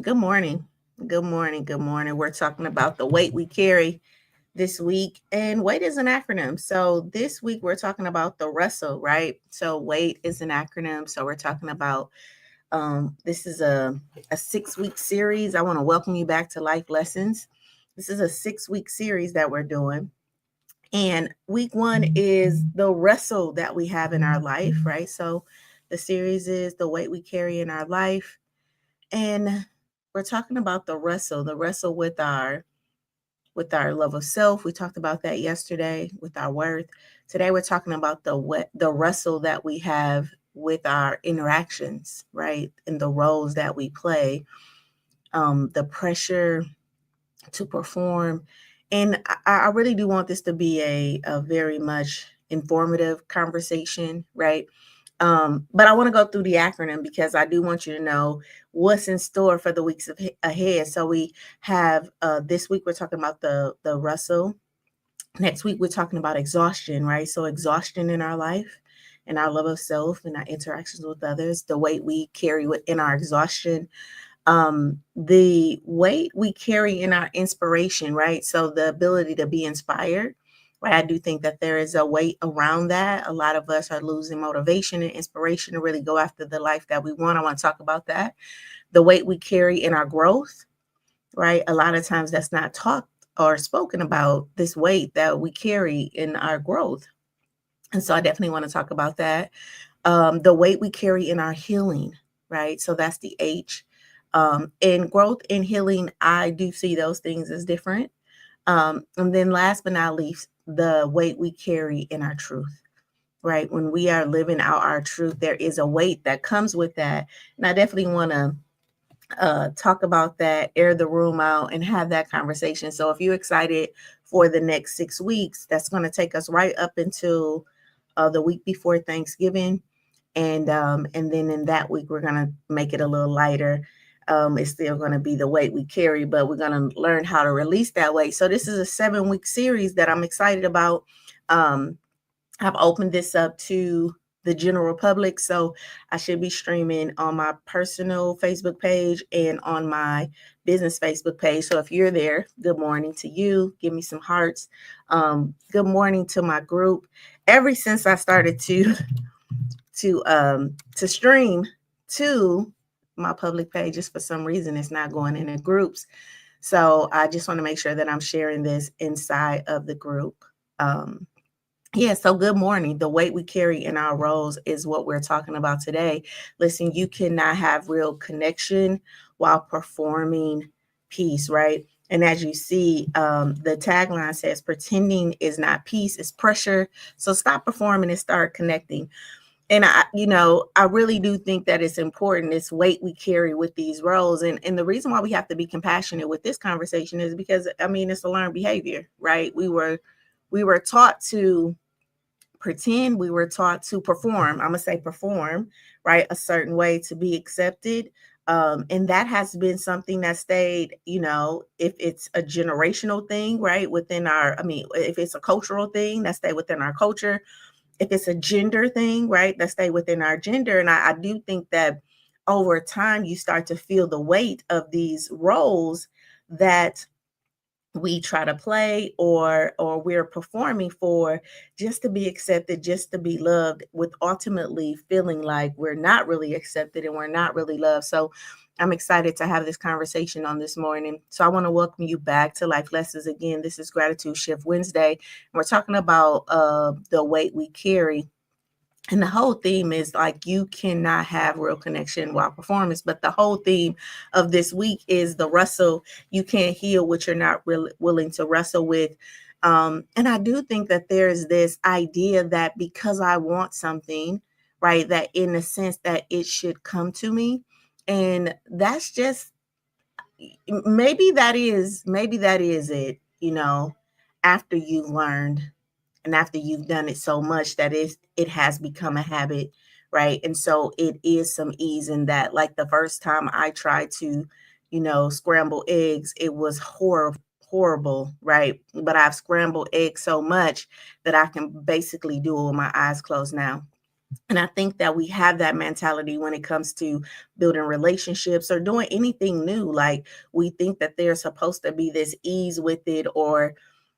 Good morning. Good morning. Good morning. We're talking about the weight we carry this week, and weight is an acronym. So this week we're talking about the Wrestle, right? So weight is an acronym. So we're talking about this is a 6 week series. I want to welcome you back to Life Lessons. This is a 6 week series that we're doing. And week one is the wrestle that we have in our life, right? So the series is the weight we carry in our life. And we're talking about the wrestle with our love of self. We talked about that yesterday with our worth. Today we're talking about the wrestle that we have with our interactions, right? And the roles that we play, the pressure to perform. And I really do want this to be a very much informative conversation, right? But I want to go through the acronym because I do want you to know what's in store for the weeks ahead. So we have this week we're talking about the Russell. Next week we're talking about exhaustion, right? So exhaustion in our life and our love of self and our interactions with others, the weight we carry within our exhaustion, the weight we carry in our inspiration, right? So the ability to be inspired, right? I do think that there is a weight around that. A lot of us are losing motivation and inspiration to really go after the life that we want. I want to talk about that. The weight we carry in our growth, right? A lot of times that's not talked or spoken about, this weight that we carry in our growth. And so I definitely want to talk about that. The weight we carry in our healing, right? So that's the H. In growth and healing, I do see those things as different. And then last but not least, the weight we carry in our truth, right? When we are living out our truth, there is a weight that comes with that. And I definitely want to talk about that, air the room out, and have that conversation. So if you're excited for the next 6 weeks, that's going to take us right up until the week before Thanksgiving, and then in that week we're gonna make it a little lighter. It's still gonna be the weight we carry, but we're gonna learn how to release that weight. So this is a 7 week series that I'm excited about. Um, I've opened this up to the general public, so I should be streaming on my personal Facebook page and on my business Facebook page. So if you're there, good morning to you. Give me some hearts. Good morning to my group. Ever since I started to stream to my public pages, for some reason it's not going into groups. So I just want to make sure that I'm sharing this inside of the group. um, yeah, so good morning. The weight we carry in our roles is what we're talking about today. Listen, you cannot have real connection while performing peace, right? And as you see, the tagline says, pretending is not peace, it's pressure. So stop performing and start connecting. And I really do think that it's important, this weight we carry with these roles. And the reason why we have to be compassionate with this conversation is because, I mean, it's a learned behavior, right? We were taught to pretend, we were taught to perform. I'm gonna say perform, right, a certain way to be accepted. And that has been something that stayed, if it's a generational thing, right, within our, I mean, if it's a cultural thing, that stay within our culture. If it's a gender thing, right, that stay within our gender. And I do think that over time you start to feel the weight of these roles that we try to play, or we're performing for, just to be accepted, just to be loved, with ultimately feeling like we're not really accepted and we're not really loved. So I'm excited to have this conversation on this morning. So I want to welcome you back to Life Lessons. Again, this is Gratitude Shift Wednesday, and we're talking about the weight we carry. And the whole theme is like, you cannot have real connection while performance. But the whole theme of this week is the wrestle. You can't heal what you're not really willing to wrestle with. And I do think that there's this idea that because I want something, right, that in a sense that it should come to me. And that's just, maybe that is it, after you've learned and after you've done it so much that it has become a habit, right? And so it is some ease in that. Like the first time I tried to, scramble eggs, it was horrible, right? But I've scrambled eggs so much that I can basically do it with my eyes closed now. And I think that we have that mentality when it comes to building relationships or doing anything new. Like, we think that there's supposed to be this ease with it, or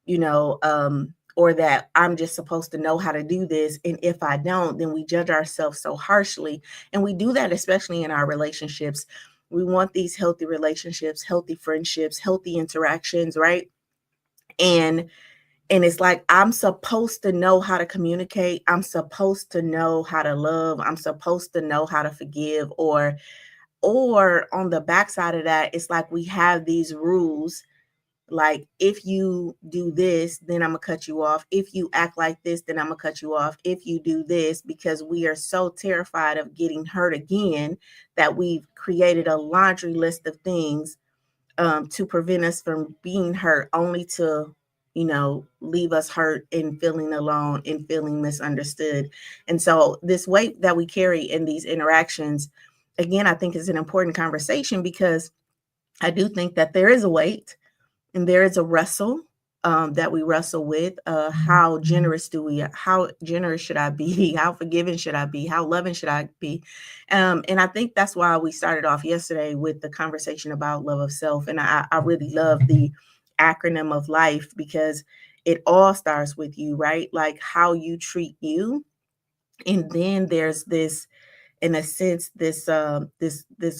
that I'm just supposed to know how to do this. And if I don't, then we judge ourselves so harshly. And we do that, especially in our relationships. We want these healthy relationships, healthy friendships, healthy interactions, right? And it's like, I'm supposed to know how to communicate. I'm supposed to know how to love. I'm supposed to know how to forgive. Or on the backside of that, it's like we have these rules. Like, if you do this, then I'm gonna cut you off. If you act like this, then I'm gonna cut you off. If you do this, because we are so terrified of getting hurt again, that we've created a laundry list of things to prevent us from being hurt, only to, leave us hurt and feeling alone and feeling misunderstood. And so, this weight that we carry in these interactions, again, I think is an important conversation, because I do think that there is a weight and there is a wrestle that we wrestle with. How generous should I be? How forgiving should I be? How loving should I be? And I think that's why we started off yesterday with the conversation about love of self. And I really love the acronym of life, because it all starts with you, right? Like, how you treat you. And then there's this, in a sense, this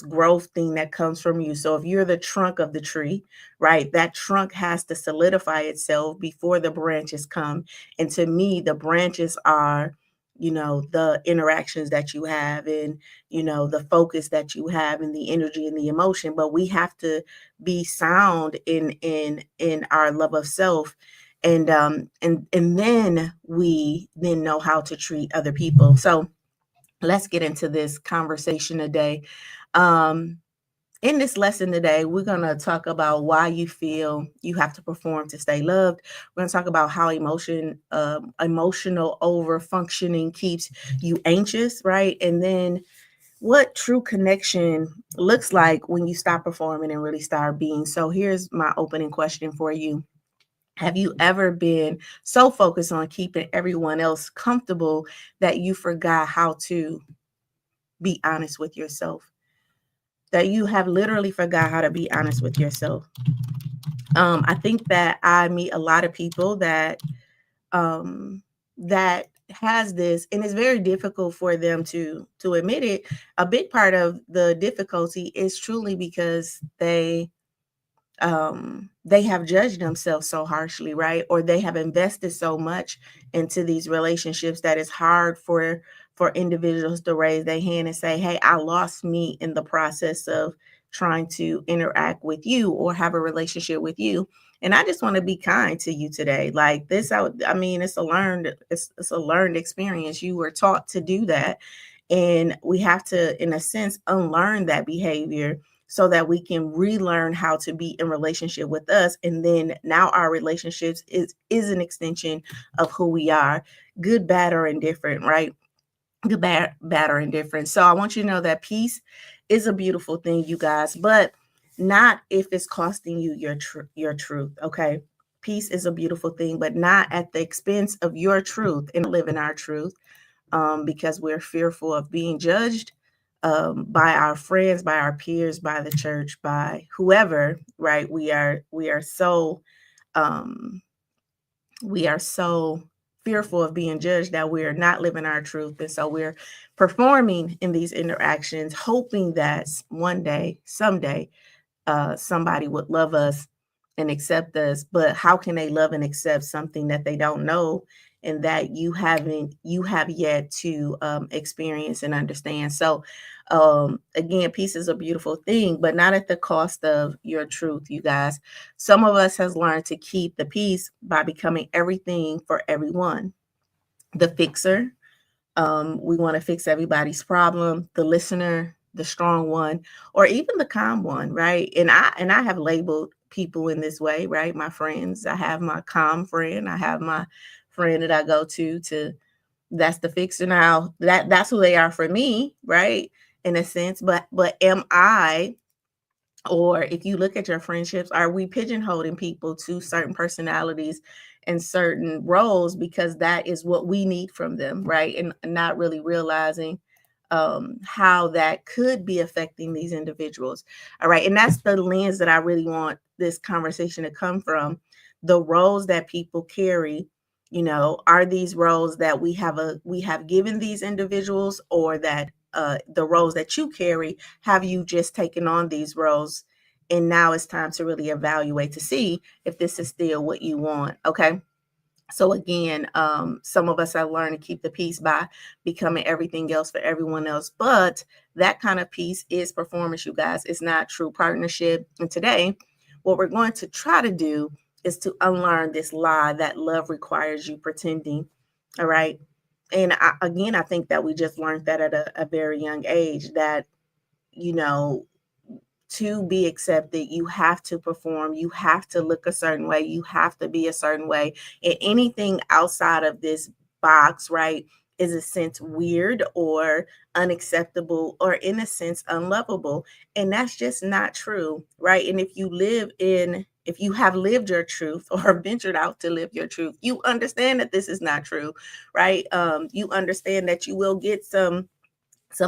growth thing that comes from you. So if you're the trunk of the tree, right, that trunk has to solidify itself before the branches come. And to me, the branches are, the interactions that you have, and the focus that you have, and the energy and the emotion. But we have to be sound in our love of self. And then we then know how to treat other people. So let's get into this conversation today. Um, in this lesson today, we're going to talk about why you feel you have to perform to stay loved. We're going to talk about how emotional over functioning keeps you anxious, right? And then what true connection looks like when you stop performing and really start being. So here's my opening question for you. Have you ever been so focused on keeping everyone else comfortable that you forgot how to be honest with yourself? That you have literally forgot how to be honest with yourself. I think that I meet a lot of people that has this, and it's very difficult for them to admit it. A big part of the difficulty is truly because they have judged themselves so harshly, right? Or they have invested so much into these relationships that it's hard for individuals to raise their hand and say, hey, I lost me in the process of trying to interact with you or have a relationship with you. And I just want to be kind to you today. Like this, I mean, it's a learned experience. You were taught to do that. And we have to, in a sense, unlearn that behavior so that we can relearn how to be in relationship with us. And then now our relationships is an extension of who we are, good, bad, or indifferent, right? Good, bad, or indifferent. So I want you to know that peace is a beautiful thing, you guys, but not if it's costing you your truth. Okay. Peace is a beautiful thing, but not at the expense of your truth, and living our truth, because we're fearful of being judged by our friends, by our peers, by the church, by whoever. Right? Um, we are so fearful of being judged that we're not living our truth, and so we're performing in these interactions, hoping that one day, someday, somebody would love us and accept us. But how can they love and accept something that they don't know, and that you have yet to experience and understand? So again, peace is a beautiful thing, but not at the cost of your truth, you guys. Some of us has learned to keep the peace by becoming everything for everyone. The fixer, we want to fix everybody's problem, the listener, the strong one, or even the calm one, right? And I have labeled people in this way, right? My friends, I have my calm friend, I have my friend that I go to that's the fixer. Now that's who they are for me, right? In a sense, but am I, or if you look at your friendships, are we pigeonholing people to certain personalities in certain roles because that is what we need from them, right? And not really realizing how that could be affecting these individuals. All right. And that's the lens that I really want this conversation to come from. The roles that people carry, are these roles that we have given these individuals, or that the roles that you carry, have you just taken on these roles? And now it's time to really evaluate to see if this is still what you want. Okay. So again, some of us have learned to keep the peace by becoming everything else for everyone else. But that kind of peace is performance, you guys. It's not true partnership. And today, what we're going to try to do is to unlearn this lie that love requires you pretending. All right. And again, I think that we just learned that at a very young age, that, you know, to be accepted, you have to perform, you have to look a certain way, you have to be a certain way. And anything outside of this box, right, is a sense weird or unacceptable, or in a sense unlovable. And that's just not true, right? And if you have lived your truth or ventured out to live your truth, you understand that this is not true, right? You understand that you will get some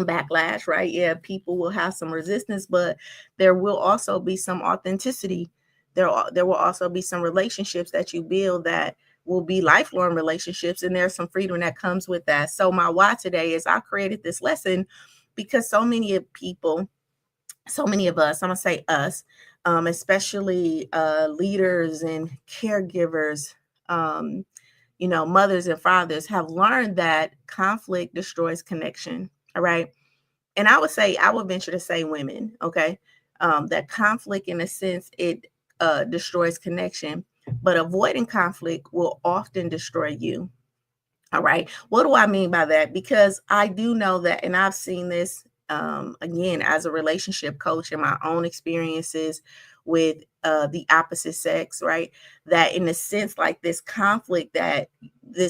backlash, right? Yeah, people will have some resistance, but there will also be some authenticity. There will also be some relationships that you build that will be lifelong relationships, and there's some freedom that comes with that. So my why today is I created this lesson because so many of people, so many of us, I'm gonna say us, especially leaders and caregivers, mothers and fathers, have learned that conflict destroys connection. All right. And I would venture to say women, okay, that conflict, in a sense, it destroys connection, but avoiding conflict will often destroy you. All right. What do I mean by that? Because I do know that, and I've seen this again as a relationship coach in my own experiences with the opposite sex, right? That in a sense, like this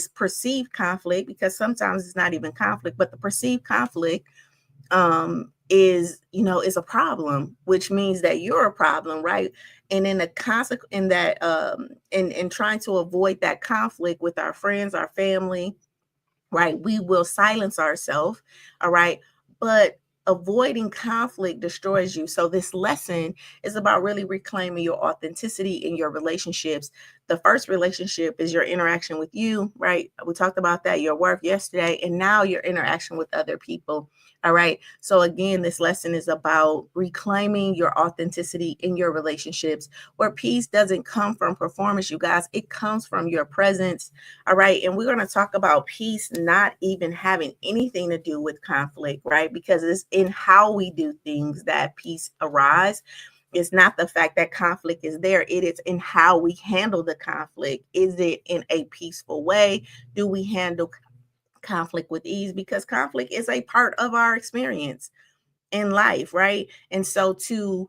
perceived conflict, because sometimes it's not even conflict, but the perceived conflict is a problem, which means that you're a problem, right? And in the consequence, in that in trying to avoid that conflict with our friends, our family, right, we will silence ourselves. All right. But avoiding conflict destroys you. So this lesson is about really reclaiming your authenticity in your relationships. The first relationship is your interaction with you, right? We talked about that, your work yesterday, and now your interaction with other people. All right. So again, this lesson is about reclaiming your authenticity in your relationships, where peace doesn't come from performance, you guys. It comes from your presence. All right. And we're going to talk about peace not even having anything to do with conflict, right? Because it's in how we do things that peace arises. It's not the fact that conflict is there. It is in how we handle the conflict. Is it in a peaceful way? Do we handle conflict with ease? Because conflict is a part of our experience in life, right? And so to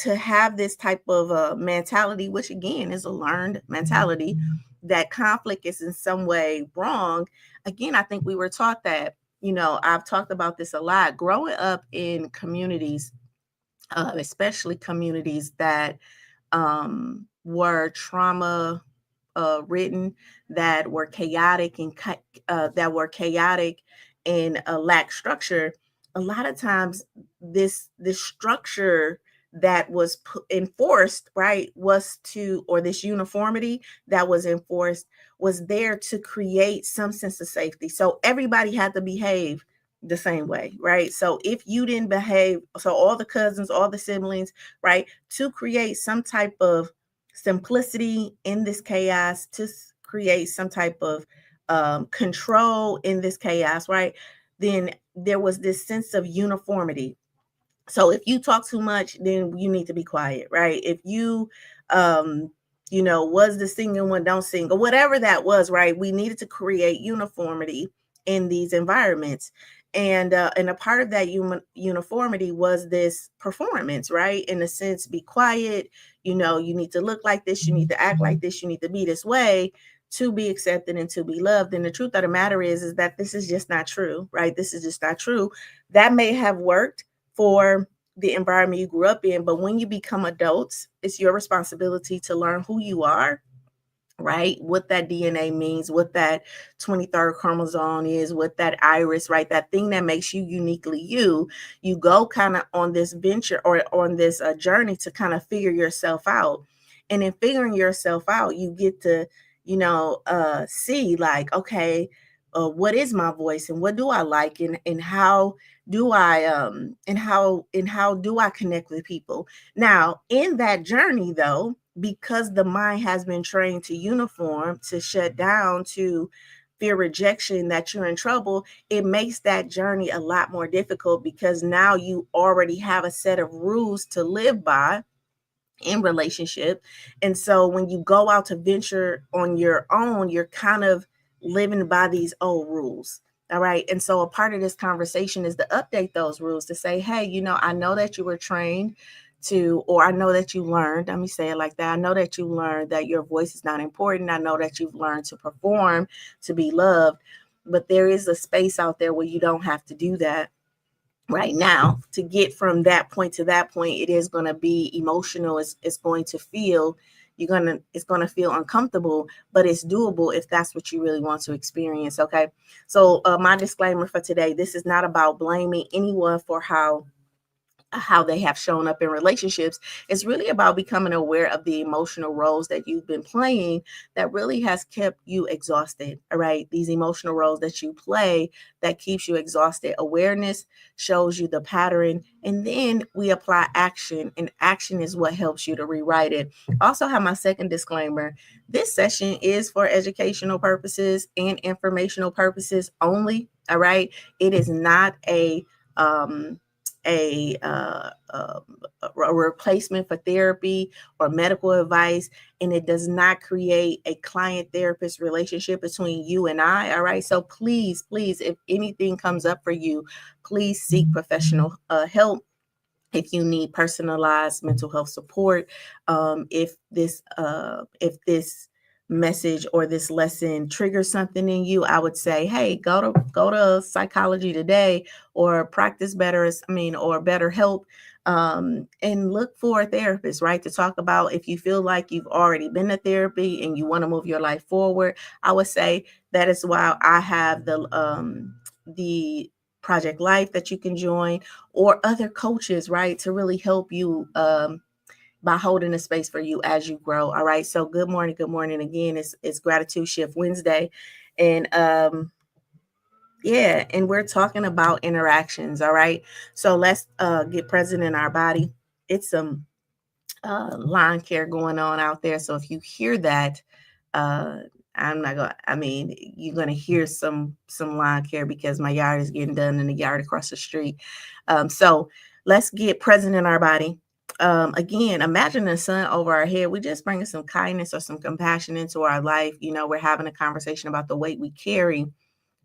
have this type of mentality, which again is a learned mentality, that conflict is in some way wrong. Again, I think we were taught that. I've talked about this a lot. Growing up in communities, especially communities that were trauma written, that were chaotic and lack structure. A lot of times, this structure that was enforced, right, was to, or this uniformity that was enforced, was there to create some sense of safety. So everybody had to behave the same way, right? So if you didn't behave, so all the cousins, all the siblings, right, to create some type of simplicity in this chaos, to create some type of control in this chaos, right? Then there was this sense of uniformity. So if you talk too much, then you need to be quiet, right? If you, was the singing one, don't sing, or whatever that was, right? We needed to create uniformity in these environments. And a part of that uniformity was this performance, right? In a sense, be quiet. You need to look like this, you need to act like this, you need to be this way to be accepted and to be loved. And the truth of the matter is that this is just not true, right? This is just not true. That may have worked for the environment you grew up in, but when you become adults, it's your responsibility to learn who you are right? What that DNA means, what that 23rd chromosome is, what that iris, right? That thing that makes you uniquely you. You go kind of on this venture or on this journey to kind of figure yourself out. And in figuring yourself out, you get to, see like, okay, what is my voice and what do I like and how do I and how do I connect with people? Now, in that journey though, because the mind has been trained to uniform, to shut down, to fear rejection, that you're in trouble, it makes that journey a lot more difficult because now you already have a set of rules to live by in relationship. And so when you go out to venture on your own, you're kind of living by these old rules. All right. And so a part of this conversation is to update those rules to say, hey, I know that you were trained to, or I know that you learned, let me say it like that. I know that you learned that your voice is not important. I know that you've learned to perform, to be loved, but there is a space out there where you don't have to do that right now. To get from that point to that point, it is going to be emotional. It's going to feel, it's going to feel uncomfortable, but it's doable if that's what you really want to experience. Okay, so my disclaimer for today: this is not about blaming anyone for how they have shown up in relationships. It's really about becoming aware of the emotional roles that you've been playing that really has kept you exhausted. All right, these emotional roles that you play that keeps you exhausted. Awareness shows you the pattern, and then we apply action, and action is what helps you to rewrite it. Also have my second disclaimer: this session is for educational purposes and informational purposes only. All right, it is not um a, uh, uh, a replacement for therapy or medical advice, and it does not create a client therapist relationship between you and I. All right. So please, please, if anything comes up for you, please seek professional help. If you need personalized mental health support, if this message or this lesson triggers something in you, I would say, hey, go to Psychology Today or Practice Better, or Better Help, and look for a therapist, right? To talk about, if you feel like you've already been to therapy and you want to move your life forward, I would say that is why I have the Project Life that you can join, or other coaches, right, to really help you by holding a space for you as you grow. All right. So good morning. Good morning again. It's Gratitude Shift Wednesday. And yeah, and we're talking about interactions. All right. So let's get present in our body. It's some lawn care going on out there. So if you hear that, uh, I'm not gonna. I mean, you're gonna hear some lawn care because my yard is getting done in the yard across the street. So let's get present in our body. Again, imagine the sun over our head. We just bringing some kindness or some compassion into our life. We're having a conversation about the weight we carry,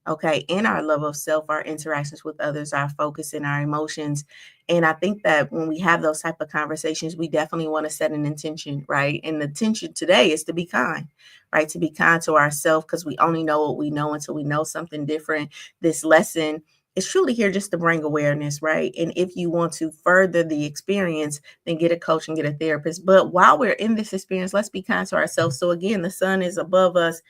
okay, in our love of self, our interactions with others, our focus and our emotions. And I think that when we have those type of conversations, we definitely want to set an intention, right? And the intention today is to be kind, right? To be kind to ourselves, because we only know what we know until we know something different. This lesson is truly here just to bring awareness, right? And if you want to further the experience, then get a coach and get a therapist. But while we're in this experience, let's be kind to ourselves. So again, the sun is above us,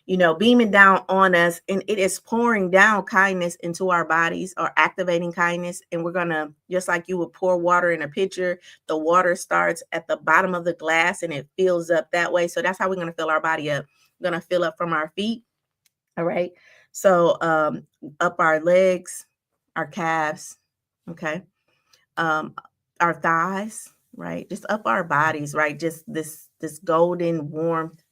beaming down on us, and it is pouring down kindness into our bodies, or activating kindness. And we're gonna, just like you would pour water in a pitcher, the water starts at the bottom of the glass and it fills up that way. So that's how we're gonna fill our body up. We're gonna fill up from our feet. All right. So up our legs, our calves, okay, um, our thighs, right? Just up our bodies, right? Just this golden warmth,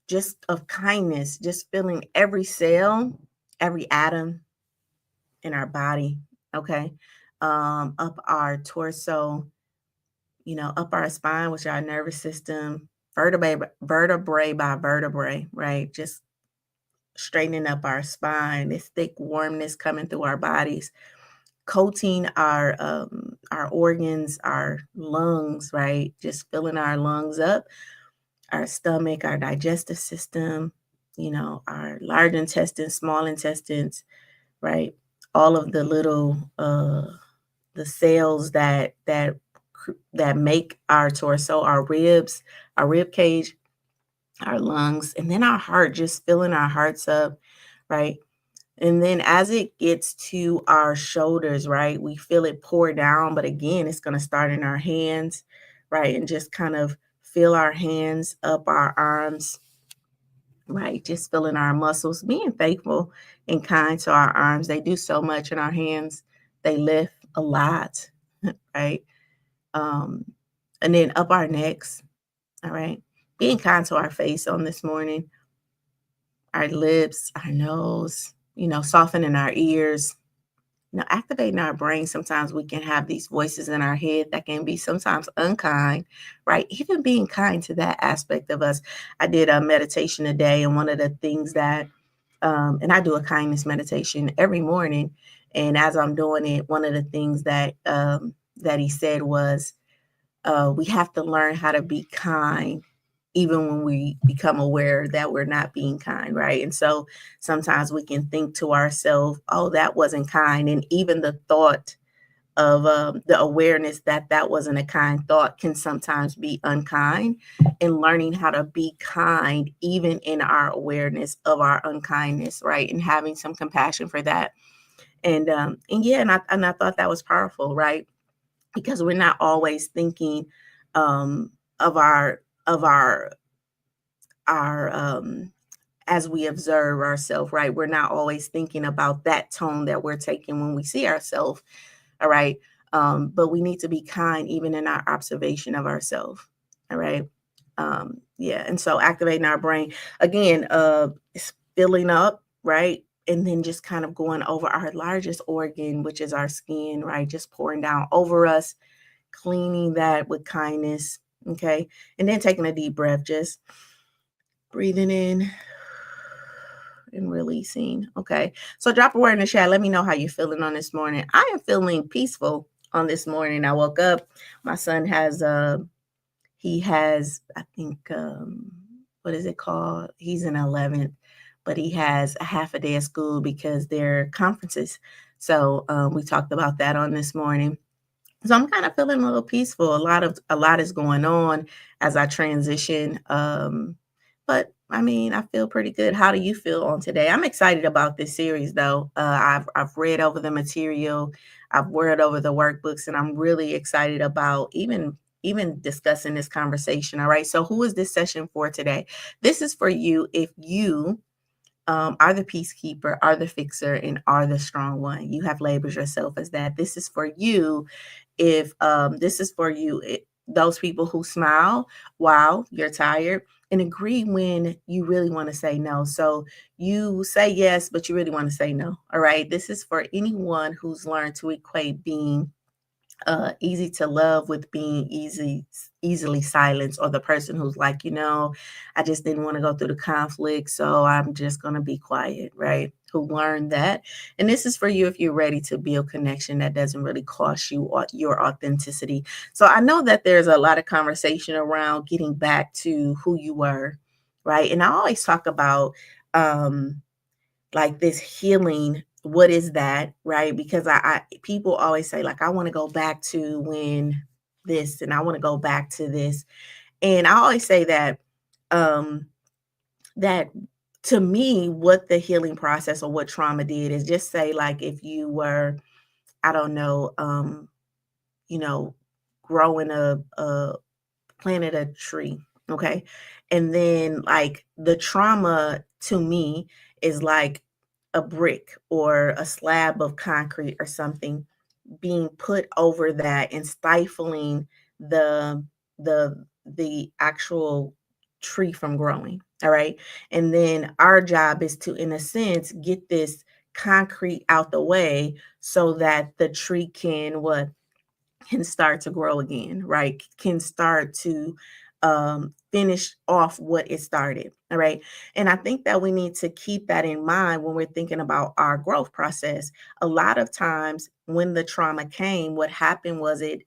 just of kindness, just feeling every cell, every atom in our body. Okay. Up our torso, up our spine, which is our nervous system, vertebrae by vertebrae, right? Just straightening up our spine, this thick warmness coming through our bodies, coating our organs, our lungs, right? Just filling our lungs up, our stomach, our digestive system, our large intestines, small intestines, right? All of the little the cells that make our torso, our ribs, our rib cage, our lungs, and then our heart, just filling our hearts up, right? And then as it gets to our shoulders, right, we feel it pour down. But again, it's going to start in our hands, right? And just kind of feel our hands up our arms, right? Just feeling our muscles, being faithful and kind to our arms. They do so much in our hands, they lift a lot, right? Um, and then up our necks, all right? Being kind to our face on this morning, our lips, our nose, softening our ears, activating our brain. Sometimes we can have these voices in our head that can be sometimes unkind, right? Even being kind to that aspect of us. I did a meditation today, and one of the things that, and I do a kindness meditation every morning. And as I'm doing it, one of the things that he said was, we have to learn how to be kind even when we become aware that we're not being kind, right? And so sometimes we can think to ourselves, oh, that wasn't kind. And even the thought of the awareness that that wasn't a kind thought can sometimes be unkind. And learning how to be kind, even in our awareness of our unkindness, right? And having some compassion for that. And yeah, and I thought that was powerful, right? Because we're not always thinking of our as we observe ourselves, right? We're not always thinking about that tone that we're taking when we see ourselves, all right? But we need to be kind even in our observation of ourselves, all right? Yeah, and so activating our brain again, is filling up, right? And then just kind of going over our largest organ, which is our skin, right? Just pouring down over us, cleaning that with kindness, okay? And then taking a deep breath, just breathing in and releasing. Okay. So drop a word in the chat. Let me know how you're feeling on this morning. I am feeling peaceful on this morning. I woke up. My son has he has, I think, what is it called? He's in 11th, but he has a half a day of school because they're conferences. So we talked about that on this morning. So I'm kind of feeling a little peaceful. A lot is going on as I transition. But I mean, I feel pretty good. How do you feel on today? I'm excited about this series though. I've read over the material, I've read over the workbooks, and I'm really excited about even discussing this conversation. All right. So who is this session for today? This is for you if you are the peacekeeper, are the fixer, and are the strong one. You have labeled yourself as that. This is for you if this is for you, those people who smile while you're tired and agree when you really want to say no. So you say yes, but you really want to say no. All right. This is for anyone who's learned to equate being easy to love with being easily silenced, or the person who's like, I just didn't want to go through the conflict, so I'm just going to be quiet, right? Who learned that. And this is for you if you're ready to build connection that doesn't really cost you your authenticity. So I know that there's a lot of conversation around getting back to who you were, right? And I always talk about like this healing. What is that, right? Because I people always say, like, I want to go back to when this, and I want to go back to this. And I always say that um that to me, what the healing process or what trauma did is just say, like, if you were, I don't know, you know growing a planted a tree, okay? And then, like, the trauma to me is like a brick or a slab of concrete or something being put over that and stifling the the actual tree from growing, all right? And then our job is to, in a sense, get this concrete out the way so that the tree can what can start to grow again, right? Can start to finish off what it started. All right. And I think that we need to keep that in mind when we're thinking about our growth process. A lot of times when the trauma came, what happened was it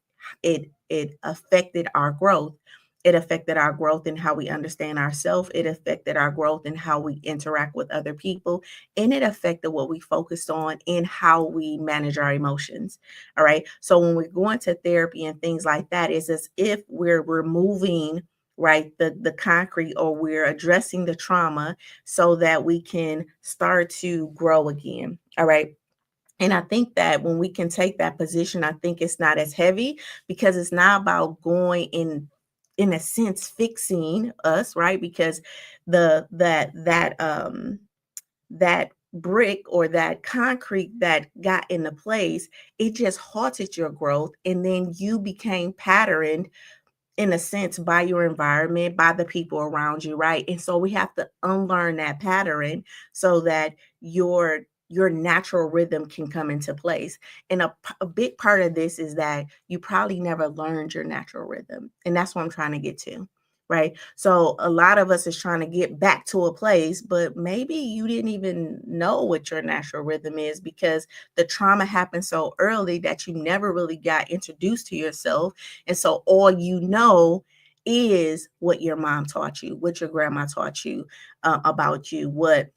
affected our growth. It affected our growth in how we understand ourselves. It affected our growth in how we interact with other people. And it affected what we focused on and how we manage our emotions. All right. So when we're going to therapy and things like that, it's as if we're removing right? The concrete, or we're addressing the trauma so that we can start to grow again. All right. And I think that when we can take that position, I think it's not as heavy, because it's not about going in a sense fixing us, right? Because the that brick or that concrete that got into place, it just halted your growth, and then you became patterned in a sense by your environment, by the people around you, right? And so we have to unlearn that pattern so that your natural rhythm can come into place. And a big part of this is that you probably never learned your natural rhythm. And that's what I'm trying to get to. Right. So a lot of us is trying to get back to a place, but maybe you didn't even know what your natural rhythm is, because the trauma happened so early that you never really got introduced to yourself. And so all you know is what your mom taught you, what your grandma taught you about you, what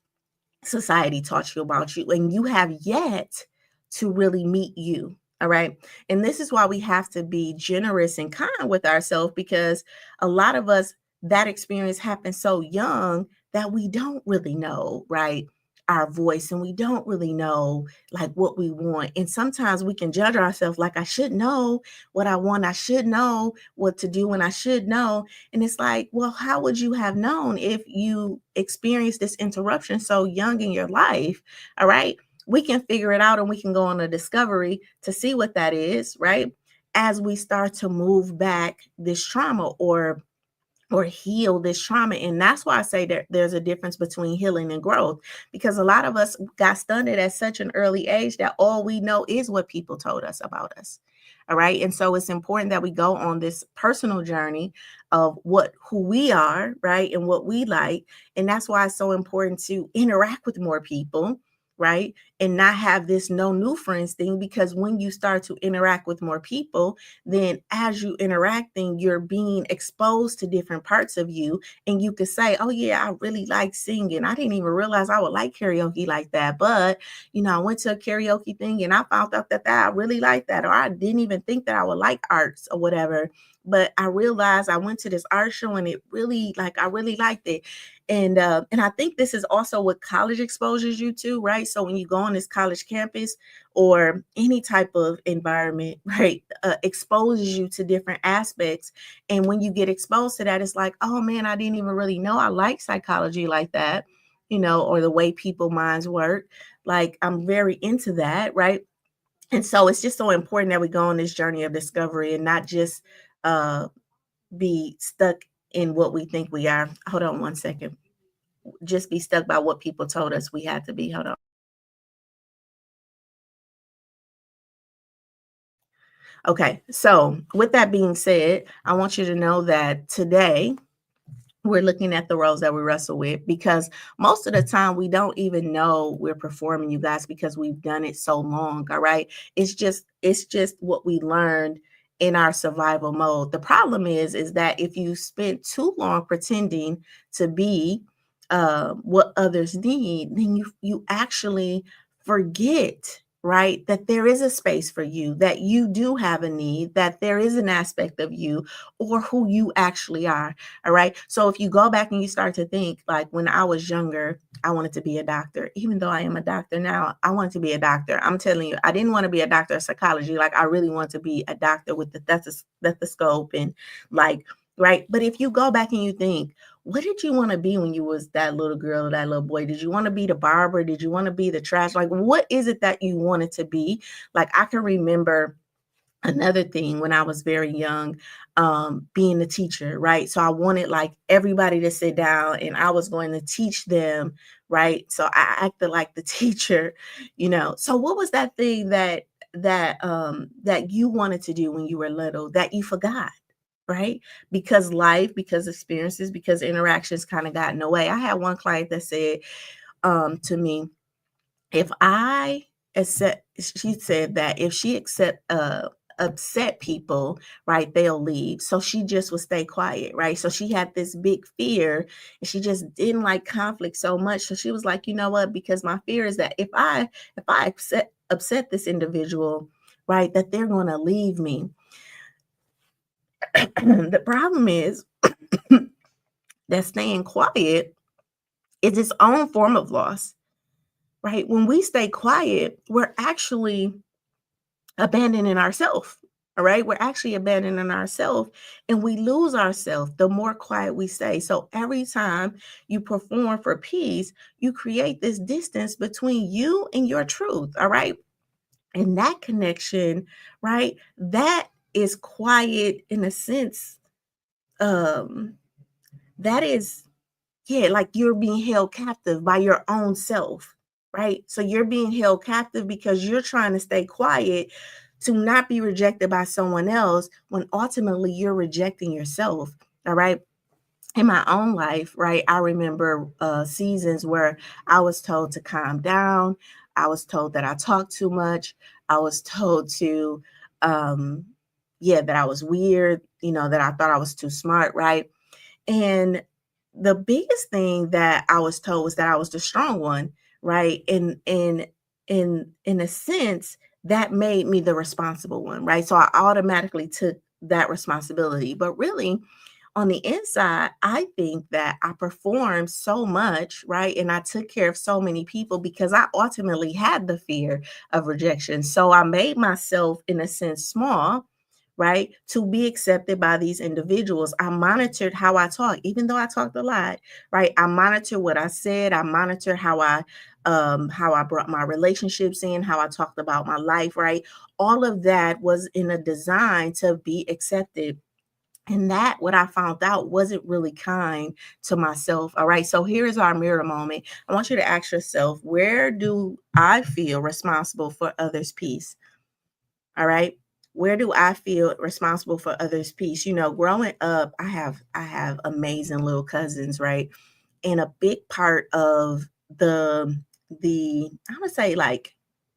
society taught you about you, and you have yet to really meet you. All right. And this is why we have to be generous and kind with ourselves, because a lot of us, that experience happened so young that we don't really know, right? Our voice, and we don't really know like what we want. And sometimes we can judge ourselves like, I should know what I want. I should know what to do, and I should know. And it's like, well, how would you have known if you experienced this interruption so young in your life? All right. We can figure it out, and we can go on a discovery to see what that is, right? As we start to move back this trauma, or heal this trauma. And that's why I say that there's a difference between healing and growth, because a lot of us got stunted at such an early age that all we know is what people told us about us. All right. And so it's important that we go on this personal journey of who we are, right? And what we like. And that's why it's so important to interact with more people, right? And not have this no new friends thing, because when you start to interact with more people, then as you interacting, you're being exposed to different parts of you. And you could say, oh yeah, I really like singing. I didn't even realize I would like karaoke like that. But, I went to a karaoke thing and I found out that I really like that. Or I didn't even think that I would like arts or whatever. But I realized I went to this art show and I really liked it. And I think this is also what college exposes you to, right? So when you go on this college campus or any type of environment, right, exposes you to different aspects. And when you get exposed to that, it's like, oh man, I didn't even really know I like psychology like that, or the way people minds work. Like I'm very into that, right? And so it's just so important that we go on this journey of discovery and not just uh, be stuck in what we think we are. Hold on one second. Just be stuck by what people told us we had to be. Hold on. Okay, so with that being said, I want you to know that today we're looking at the roles that we wrestle with, because most of the time we don't even know we're performing, you guys, because we've done it so long. All right. It's just what we learned in our survival mode. The problem is that if you spend too long pretending to be what others need, then you actually forget, right, that there is a space for you, that you do have a need, that there is an aspect of you or who you actually are. All right. So if you go back and you start to think, like when I was younger, I wanted to be a doctor. Even though I am a doctor now, I wanted to be a doctor. I'm telling you, I didn't want to be a doctor of psychology. Like I really want to be a doctor with the stethoscope and like, right. But if you go back and you think, what did you want to be when you was that little girl or that little boy? Did you want to be the barber? Did you want to be the trash? Like, what is it that you wanted to be? Like, I can remember another thing when I was very young, being a teacher, right? So I wanted like everybody to sit down and I was going to teach them, right? So I acted like the teacher. So what was that thing that you wanted to do when you were little that you forgot? Right? Because life, because experiences, because interactions kind of got in the way. I had one client that said to me, if I accept, she said that if she upset people, right, they'll leave. So she just would stay quiet, right? So she had this big fear and she just didn't like conflict so much. So she was like, you know what? Because my fear is that if I upset this individual, right, that they're gonna leave me. The problem is that staying quiet is its own form of loss, right? When we stay quiet, we're actually abandoning ourselves. All right. We're actually abandoning ourselves and we lose ourselves the more quiet we stay. So every time you perform for peace, you create this distance between you and your truth. All right. And that connection, right? That is quiet in a sense. Um, that is, yeah, like you're being held captive by your own self, right? So you're being held captive because you're trying to stay quiet to not be rejected by someone else when ultimately you're rejecting yourself. All right. In my own life, right, I remember seasons where I was told to calm down. I was told that I talked too much. I was told to, um, yeah, that I was weird, that I thought I was too smart, right? And the biggest thing that I was told was that I was the strong one, right? In a sense, that made me the responsible one, right? So I automatically took that responsibility. But really, on the inside, I think that I performed so much, right? And I took care of so many people because I ultimately had the fear of rejection. So I made myself, in a sense, small, right? To be accepted by these individuals. I monitored how I talked, even though I talked a lot, right? I monitor what I said. I monitor how I brought my relationships in, how I talked about my life, right? All of that was in a design to be accepted. And that, what I found out, wasn't really kind to myself. All right. So here is our mirror moment. I want you to ask yourself, where do I feel responsible for others' peace? All right. Where do I feel responsible for others' peace? Growing up, I have amazing little cousins, right? And a big part of the I would say like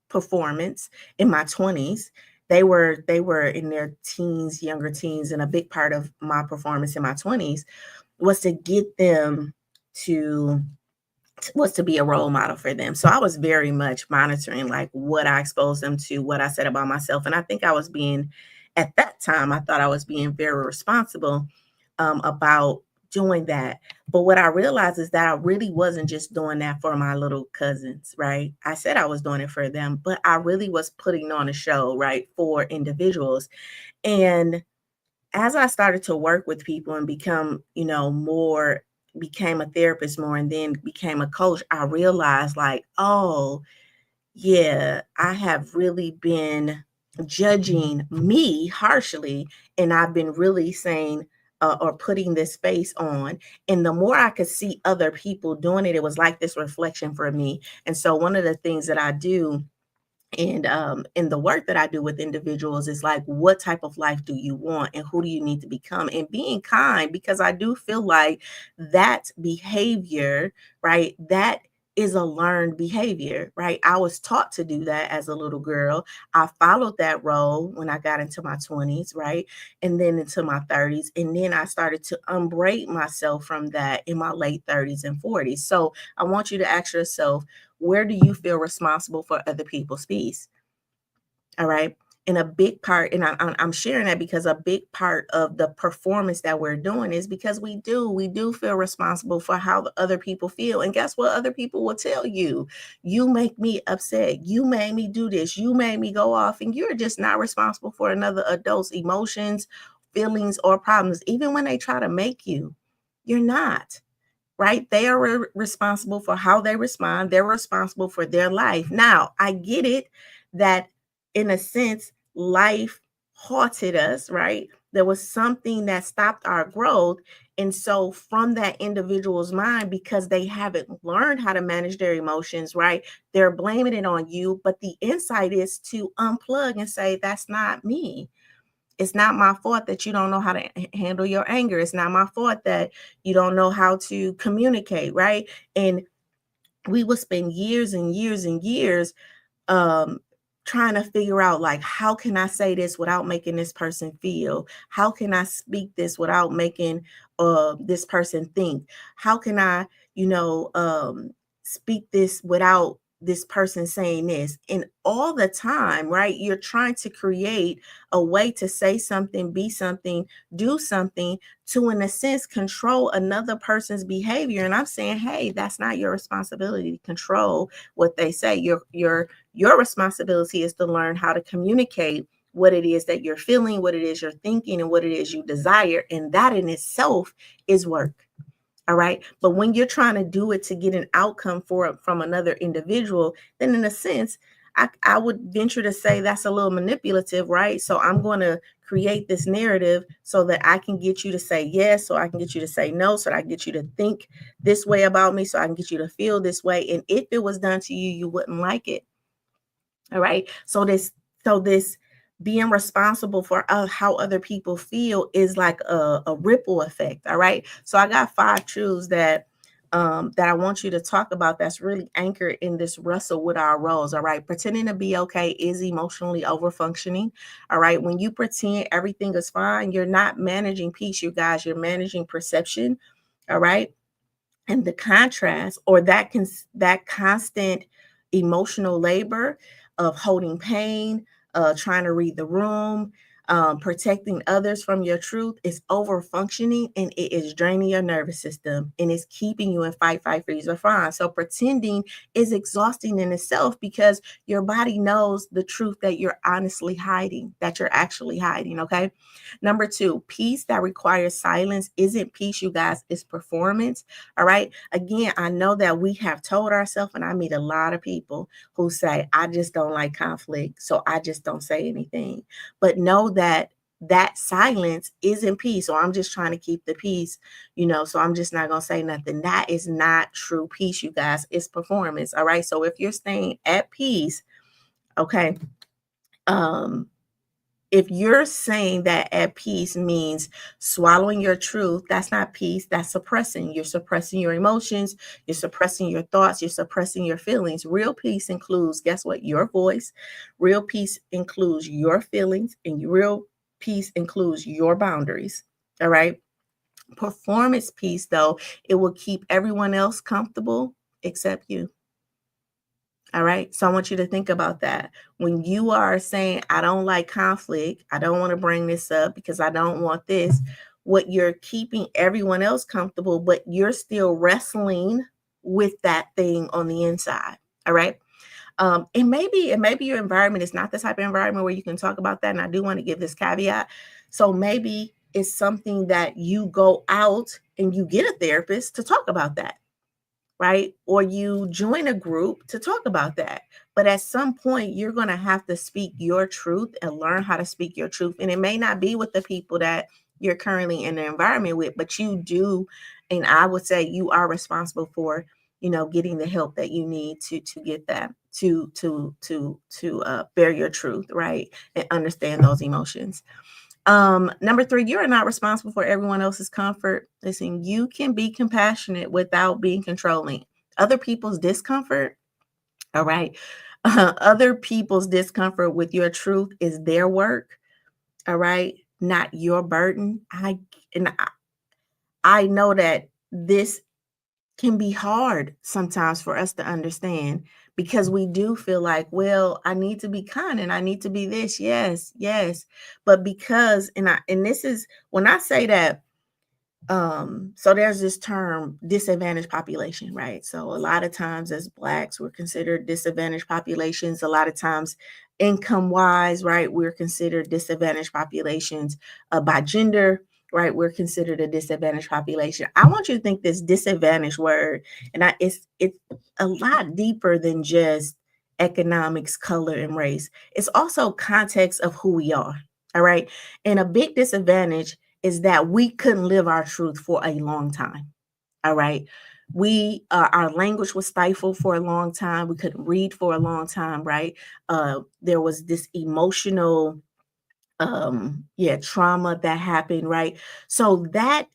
performance in my 20s, they were in their teens, younger teens, and a big part of my performance in my 20s was to get them to was to be a role model for them. So I was very much monitoring like what I exposed them to, what I said about myself. And I think I was being, at that time, I thought I was being very responsible about doing that. But what I realized is that I really wasn't just doing that for my little cousins, right? I said I was doing it for them, but I really was putting on a show, right, for individuals. And as I started to work with people and become, more, became a therapist more, and then became a coach, I realized like, oh, yeah, I have really been judging me harshly. And I've been really saying, or putting this face on. And the more I could see other people doing it, it was like this reflection for me. And so one of the things that I do and in the work that I do with individuals is like, what type of life do you want and who do you need to become? And being kind, because I do feel like that behavior, right, that is a learned behavior, right? I was taught to do that as a little girl. I followed that role when I got into my 20s, right? And then into my 30s. And then I started to unbraid myself from that in my late 30s and 40s. So I want you to ask yourself, where do you feel responsible for other people's peace? All right. And a big part, and I'm sharing that because a big part of the performance that we're doing is because we do feel responsible for how the other people feel. And guess what? Other people will tell you, you make me upset. You made me do this. You made me go off. And you're just not responsible for another adult's emotions, feelings, or problems. Even when they try to make you, you're not, right? They are responsible for how they respond. They're responsible for their life. Now, I get it that in a sense, life halted us, right? There was something that stopped our growth. And so, from that individual's mind, because they haven't learned how to manage their emotions, right? They're blaming it on you. But the insight is to unplug and say, that's not me. It's not my fault that you don't know how to handle your anger. It's not my fault that you don't know how to communicate, right? And we will spend years and years and years um trying to figure out like, how can I say this without making this person feel? How can I speak this without making this person think? How can I, speak this without this person saying this. And all the time, right? You're trying to create a way to say something, be something, do something to, in a sense, control another person's behavior. And I'm saying, hey, that's not your responsibility to control what they say. Your responsibility is to learn how to communicate what it is that you're feeling, what it is you're thinking, and what it is you desire. And that in itself is work. All right. But when you're trying to do it to get an outcome from another individual, then in a sense, I would venture to say that's a little manipulative, right? So I'm going to create this narrative so that I can get you to say yes, so I can get you to say no, so that I can get you to think this way about me, so I can get you to feel this way. And if it was done to you, you wouldn't like it. All right. So this being responsible for how other people feel is like a ripple effect. All right. So I got 5 truths that I want you to talk about that's really anchored in this wrestle with our roles. All right. Pretending to be okay is emotionally over functioning. All right. When you pretend everything is fine, you're not managing peace, you guys, you're managing perception. All right. And the contrast, or that constant emotional labor of holding pain, trying to read the room, protecting others from your truth, is over functioning, and it is draining your nervous system, and it's keeping you in fight, freeze, or fawn. So pretending is exhausting in itself, because your body knows the truth that you're honestly hiding, that you're actually hiding. Okay. Number 2, peace that requires silence isn't peace, you guys, it's performance. All right. Again, I know that we have told ourselves, and I meet a lot of people who say, I just don't like conflict, so I just don't say anything. But know that that silence isn't peace. So I'm just trying to keep the peace, so I'm just not going to say nothing. That is not true peace, you guys. It's performance. All right. So if you're staying at peace, okay, um, if you're saying that at peace means swallowing your truth, that's not peace, that's suppressing. You're suppressing your emotions, you're suppressing your thoughts, you're suppressing your feelings. Real peace includes, guess what? Your voice. Real peace includes your feelings, and real peace includes your boundaries. All right. Performance peace, though, it will keep everyone else comfortable except you. All right. So I want you to think about that. When you are saying, I don't like conflict, I don't want to bring this up because I don't want this, what you're keeping everyone else comfortable, but you're still wrestling with that thing on the inside. All right. And maybe your environment is not the type of environment where you can talk about that. And I do want to give this caveat. So maybe it's something that you go out and you get a therapist to talk about that, right? Or you join a group to talk about that. But at some point, you're going to have to speak your truth and learn how to speak your truth. And it may not be with the people that you're currently in the environment with, but you do. And I would say you are responsible for, getting the help that you need to get that, to bear your truth, right? And understand those emotions. Number 3, you are not responsible for everyone else's comfort. Listen, you can be compassionate without being controlling. Other people's discomfort, all right. Other people's discomfort with your truth is their work, all right, not your burden. I know that this can be hard sometimes for us to understand, because we do feel like, well, I need to be kind and I need to be this. Yes, yes. But because, and this is when I say that, so there's this term, disadvantaged population, right? So a lot of times as Blacks, we're considered disadvantaged populations. A lot of times income wise, right, we're considered disadvantaged populations. By gender, right, we're considered a disadvantaged population. I want you to think this disadvantaged word, and it's a lot deeper than just economics, color, and race. It's also context of who we are. All right. And a big disadvantage is that we couldn't live our truth for a long time. All right. Our language was stifled for a long time. We couldn't read for a long time, right? There was this emotional trauma that happened, right? So that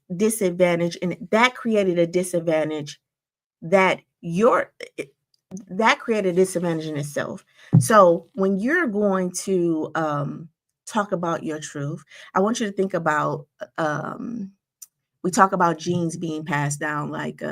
created a disadvantage that your that created a disadvantage in itself. So when you're going to talk about your truth, I want you to think about we talk about genes being passed down, like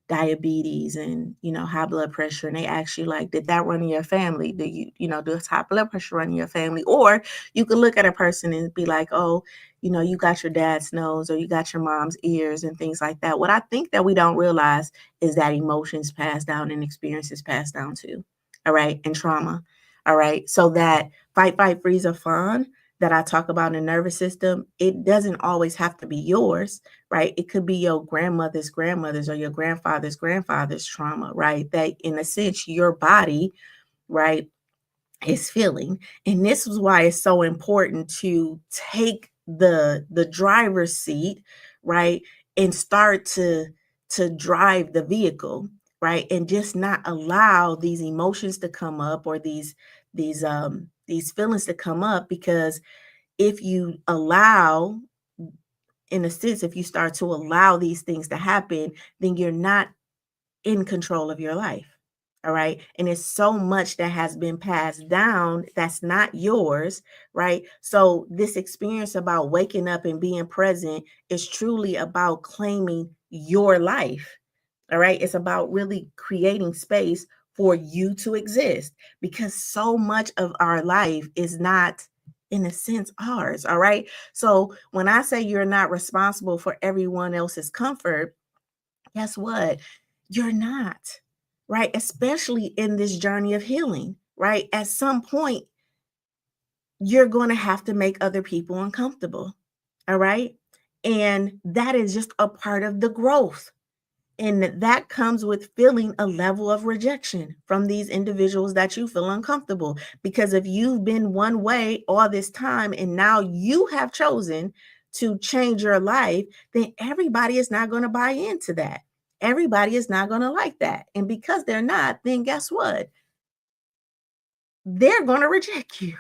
diabetes and high blood pressure, and they ask you like, did that run in your family? Do does high blood pressure run in your family? Or you could look at a person and be like, oh, you got your dad's nose or you got your mom's ears and things like that. What I think that we don't realize is that emotions pass down and experiences pass down too. All right. And trauma. All right. So that fight, freeze, or fawn that I talk about in the nervous system, it doesn't always have to be yours, right? It could be your grandmother's or your grandfather's trauma, right? That in a sense, your body, right, is feeling. And this is why it's so important to take the driver's seat, right? And start to drive the vehicle, right? And just not allow these emotions to come up or these feelings to come up, because if you allow, in a sense, if you start to allow these things to happen, then you're not in control of your life. All right. And it's so much that has been passed down that's not yours. Right. So, this experience about waking up and being present is truly about claiming your life. All right. It's about really creating space for you to exist, because so much of our life is not, in a sense, ours. All right. So, when I say you're not responsible for everyone else's comfort, guess what? You're not, right? Especially in this journey of healing, right? At some point, you're going to have to make other people uncomfortable, all right? And that is just a part of the growth. And that comes with feeling a level of rejection from these individuals that you feel uncomfortable. Because if you've been one way all this time and now you have chosen to change your life, then everybody is not going to buy into that. Everybody is not going to like that. And because they're not, then guess what? They're going to reject you.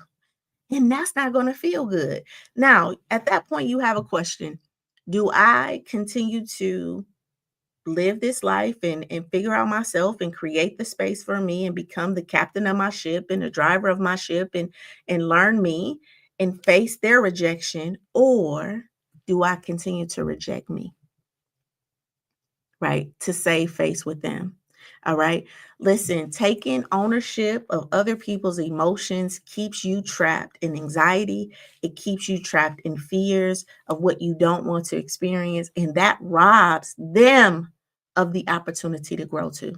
And that's not going to feel good. Now, at that point, you have a question. Do I continue to live this life and figure out myself and create the space for me and become the captain of my ship and the driver of my ship and learn me and face their rejection? Or do I continue to reject me, right, to save face with them? All right. Listen, taking ownership of other people's emotions keeps you trapped in anxiety. It keeps you trapped in fears of what you don't want to experience. And that robs them of the opportunity to grow too.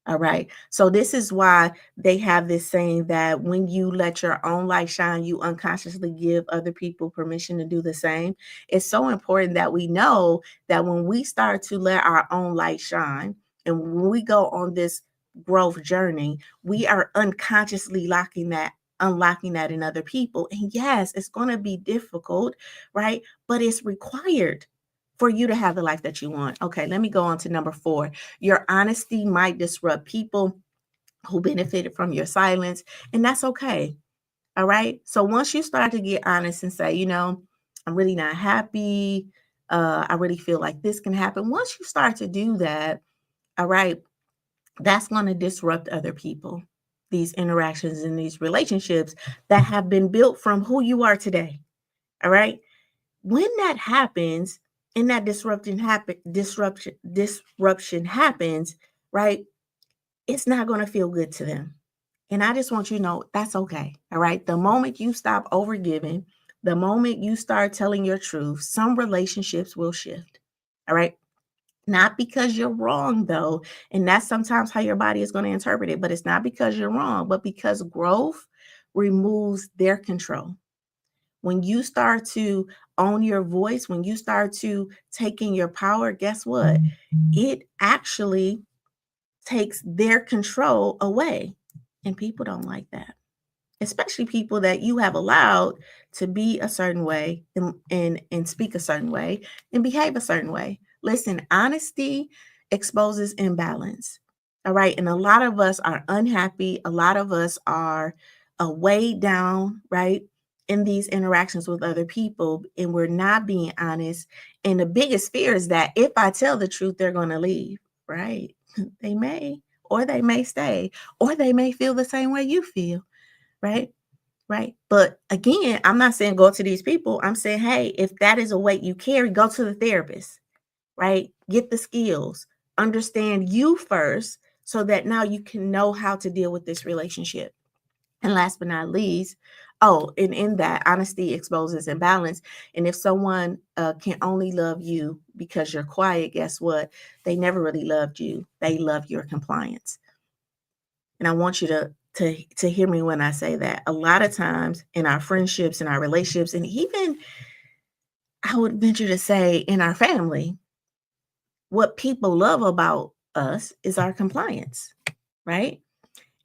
All right. So this is why they have this saying that when you let your own light shine, you unconsciously give other people permission to do the same. It's so important that we know that when we start to let our own light shine and when we go on this growth journey, we are unconsciously unlocking that in other people. And yes, it's going to be difficult, right? But it's required for you to have the life that you want. Okay, let me go on to number 4. Your honesty might disrupt people who benefited from your silence, and that's okay. All right. So once you start to get honest and say, I'm really not happy. I really feel like this can happen. Once you start to do that, all right, that's going to disrupt other people, these interactions and these relationships that have been built from who you are today. All right. When that happens and that disruption happens, right? It's not going to feel good to them. And I just want you to know that's okay. All right. The moment you stop overgiving, the moment you start telling your truth, some relationships will shift. All right. Not because you're wrong, though. And that's sometimes how your body is going to interpret it. But it's not because you're wrong, but because growth removes their control. When you start to own your voice, when you start to take in your power, guess what? It actually takes their control away. And people don't like that, especially people that you have allowed to be a certain way and speak a certain way and behave a certain way. Listen, honesty exposes imbalance. All right. And a lot of us are unhappy. A lot of us are weighed down, right? In these interactions with other people, and we're not being honest. And the biggest fear is that if I tell the truth, they're going to leave, right? They may, or they may stay, or they may feel the same way you feel, right? Right. But again, I'm not saying go to these people. I'm saying, hey, if that is a weight you carry, go to the therapist, right? Get the skills, understand you first so that now you can know how to deal with this relationship. And last but not least, oh, and in that, honesty exposes imbalance. And if someone can only love you because you're quiet, guess what? They never really loved you. They love your compliance. And I want you to hear me when I say that. A lot of times in our friendships, in our relationships, and even I would venture to say in our family, what people love about us is our compliance, right?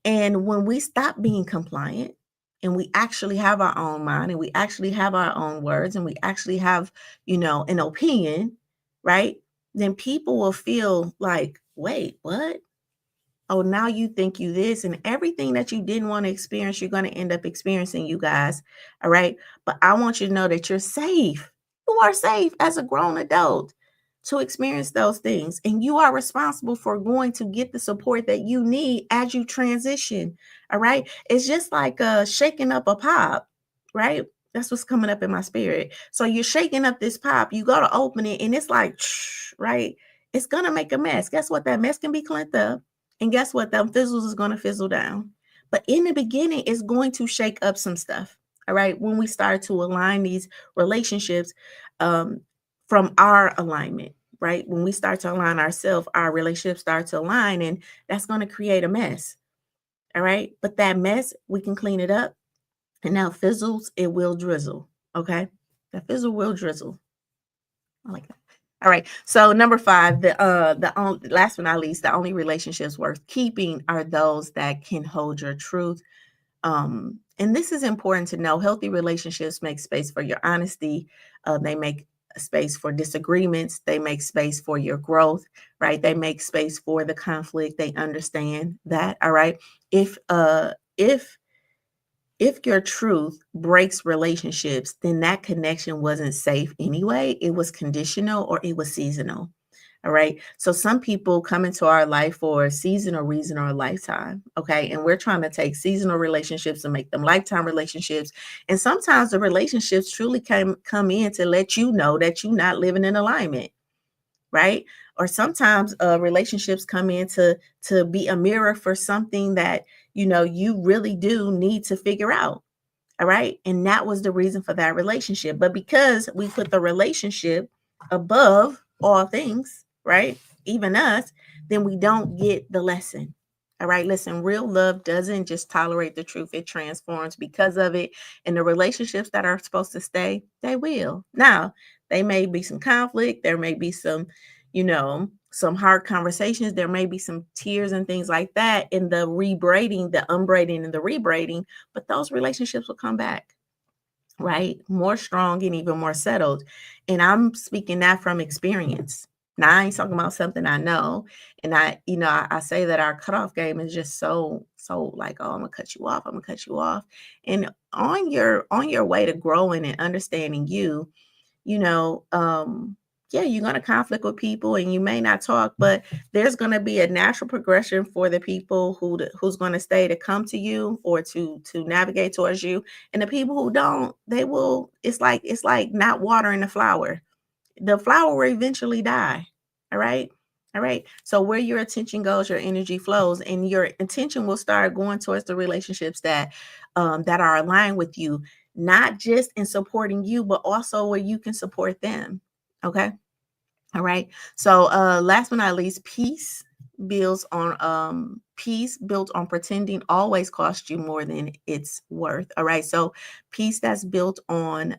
And when we stop being compliant and we actually have our own mind and we actually have our own words and we actually have, an opinion, right? Then people will feel like, wait, what? Oh, now you think you this, and everything that you didn't want to experience, you're going to end up experiencing, you guys. All right. But I want you to know that you're safe. You are safe as a grown adult to experience those things. And you are responsible for going to get the support that you need as you transition. All right. It's just like shaking up a pop, right? That's what's coming up in my spirit. So you're shaking up this pop, you go to open it, and it's like, right? It's going to make a mess. Guess what? That mess can be cleaned up. And guess what? Them fizzles is going to fizzle down. But in the beginning, it's going to shake up some stuff. All right. When we start to align these relationships um, from our alignment, right? When we start to align ourselves, our relationships start to align, and that's going to create a mess. All right. But that mess, we can clean it up. And now fizzles, it will drizzle. Okay. That fizzle will drizzle. I like that. All right. So number five, the only, last but not least, the only relationships worth keeping are those that can hold your truth. And this is important to know. Healthy relationships make space for your honesty. They make space for disagreements. They make space for your growth. Right. They make space for the conflict. They understand that. All right. If your truth breaks relationships, then that connection wasn't safe anyway. It was conditional or it was seasonal. All right. So some people come into our life for a season or reason or a lifetime. Okay. And we're trying to take seasonal relationships and make them lifetime relationships. And sometimes the relationships truly come in to let you know that you're not living in alignment. Right. Or sometimes relationships come in to be a mirror for something that you really do need to figure out. All right. And that was the reason for that relationship. But because we put the relationship above all things, right? Even us, then we don't get the lesson. All right. Listen, real love doesn't just tolerate the truth, it transforms because of it. And the relationships that are supposed to stay, they will. Now, they may be some conflict, there may be some hard conversations, there may be some tears and things like that in the rebraiding, the unbraiding and the rebraiding, but those relationships will come back, right? More strong and even more settled. And I'm speaking that from experience. Now, I ain't talking about something I know. And I say that our cutoff game is just so like, oh, I'm gonna cut you off. I'm gonna cut you off. And on your way to growing and understanding you know, yeah, you're going to conflict with people and you may not talk, but there's going to be a natural progression for the people who's going to stay to come to you or to navigate towards you. And the people who don't, they will, it's like not watering the flower. The flower will eventually die. All right. All right. So where your attention goes, your energy flows, and your attention will start going towards the relationships that are aligned with you, not just in supporting you, but also where you can support them. Okay. All right. So last but not least, peace built on pretending always costs you more than it's worth. All right. So peace that's built on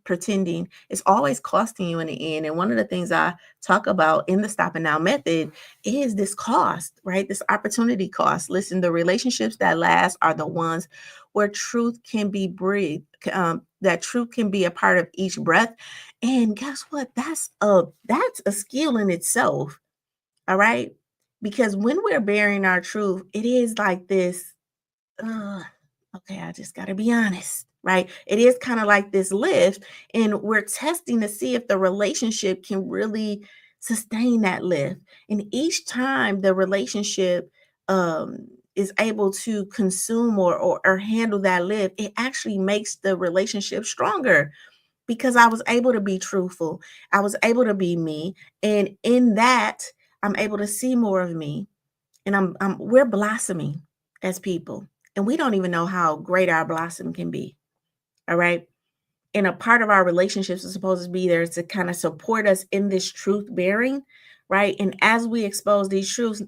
pretending is always costing you in the end. And one of the things I talk about in the stop and now method is this cost, right? This opportunity cost. Listen, the relationships that last are the ones where truth can be breathed, that truth can be a part of each breath. And guess what? That's a skill in itself. All right. Because when we're bearing our truth, it is like this. Uh, okay, I just got to be honest, right? It is kind of like this lift, and we're testing to see if the relationship can really sustain that lift. And each time the relationship is able to consume or handle that lift, it actually makes the relationship stronger because I was able to be truthful. I was able to be me. And in that, I'm able to see more of me, and we're blossoming as people, and we don't even know how great our blossom can be. All right. And a part of our relationships is supposed to be there to kind of support us in this truth bearing, right? And as we expose these truths,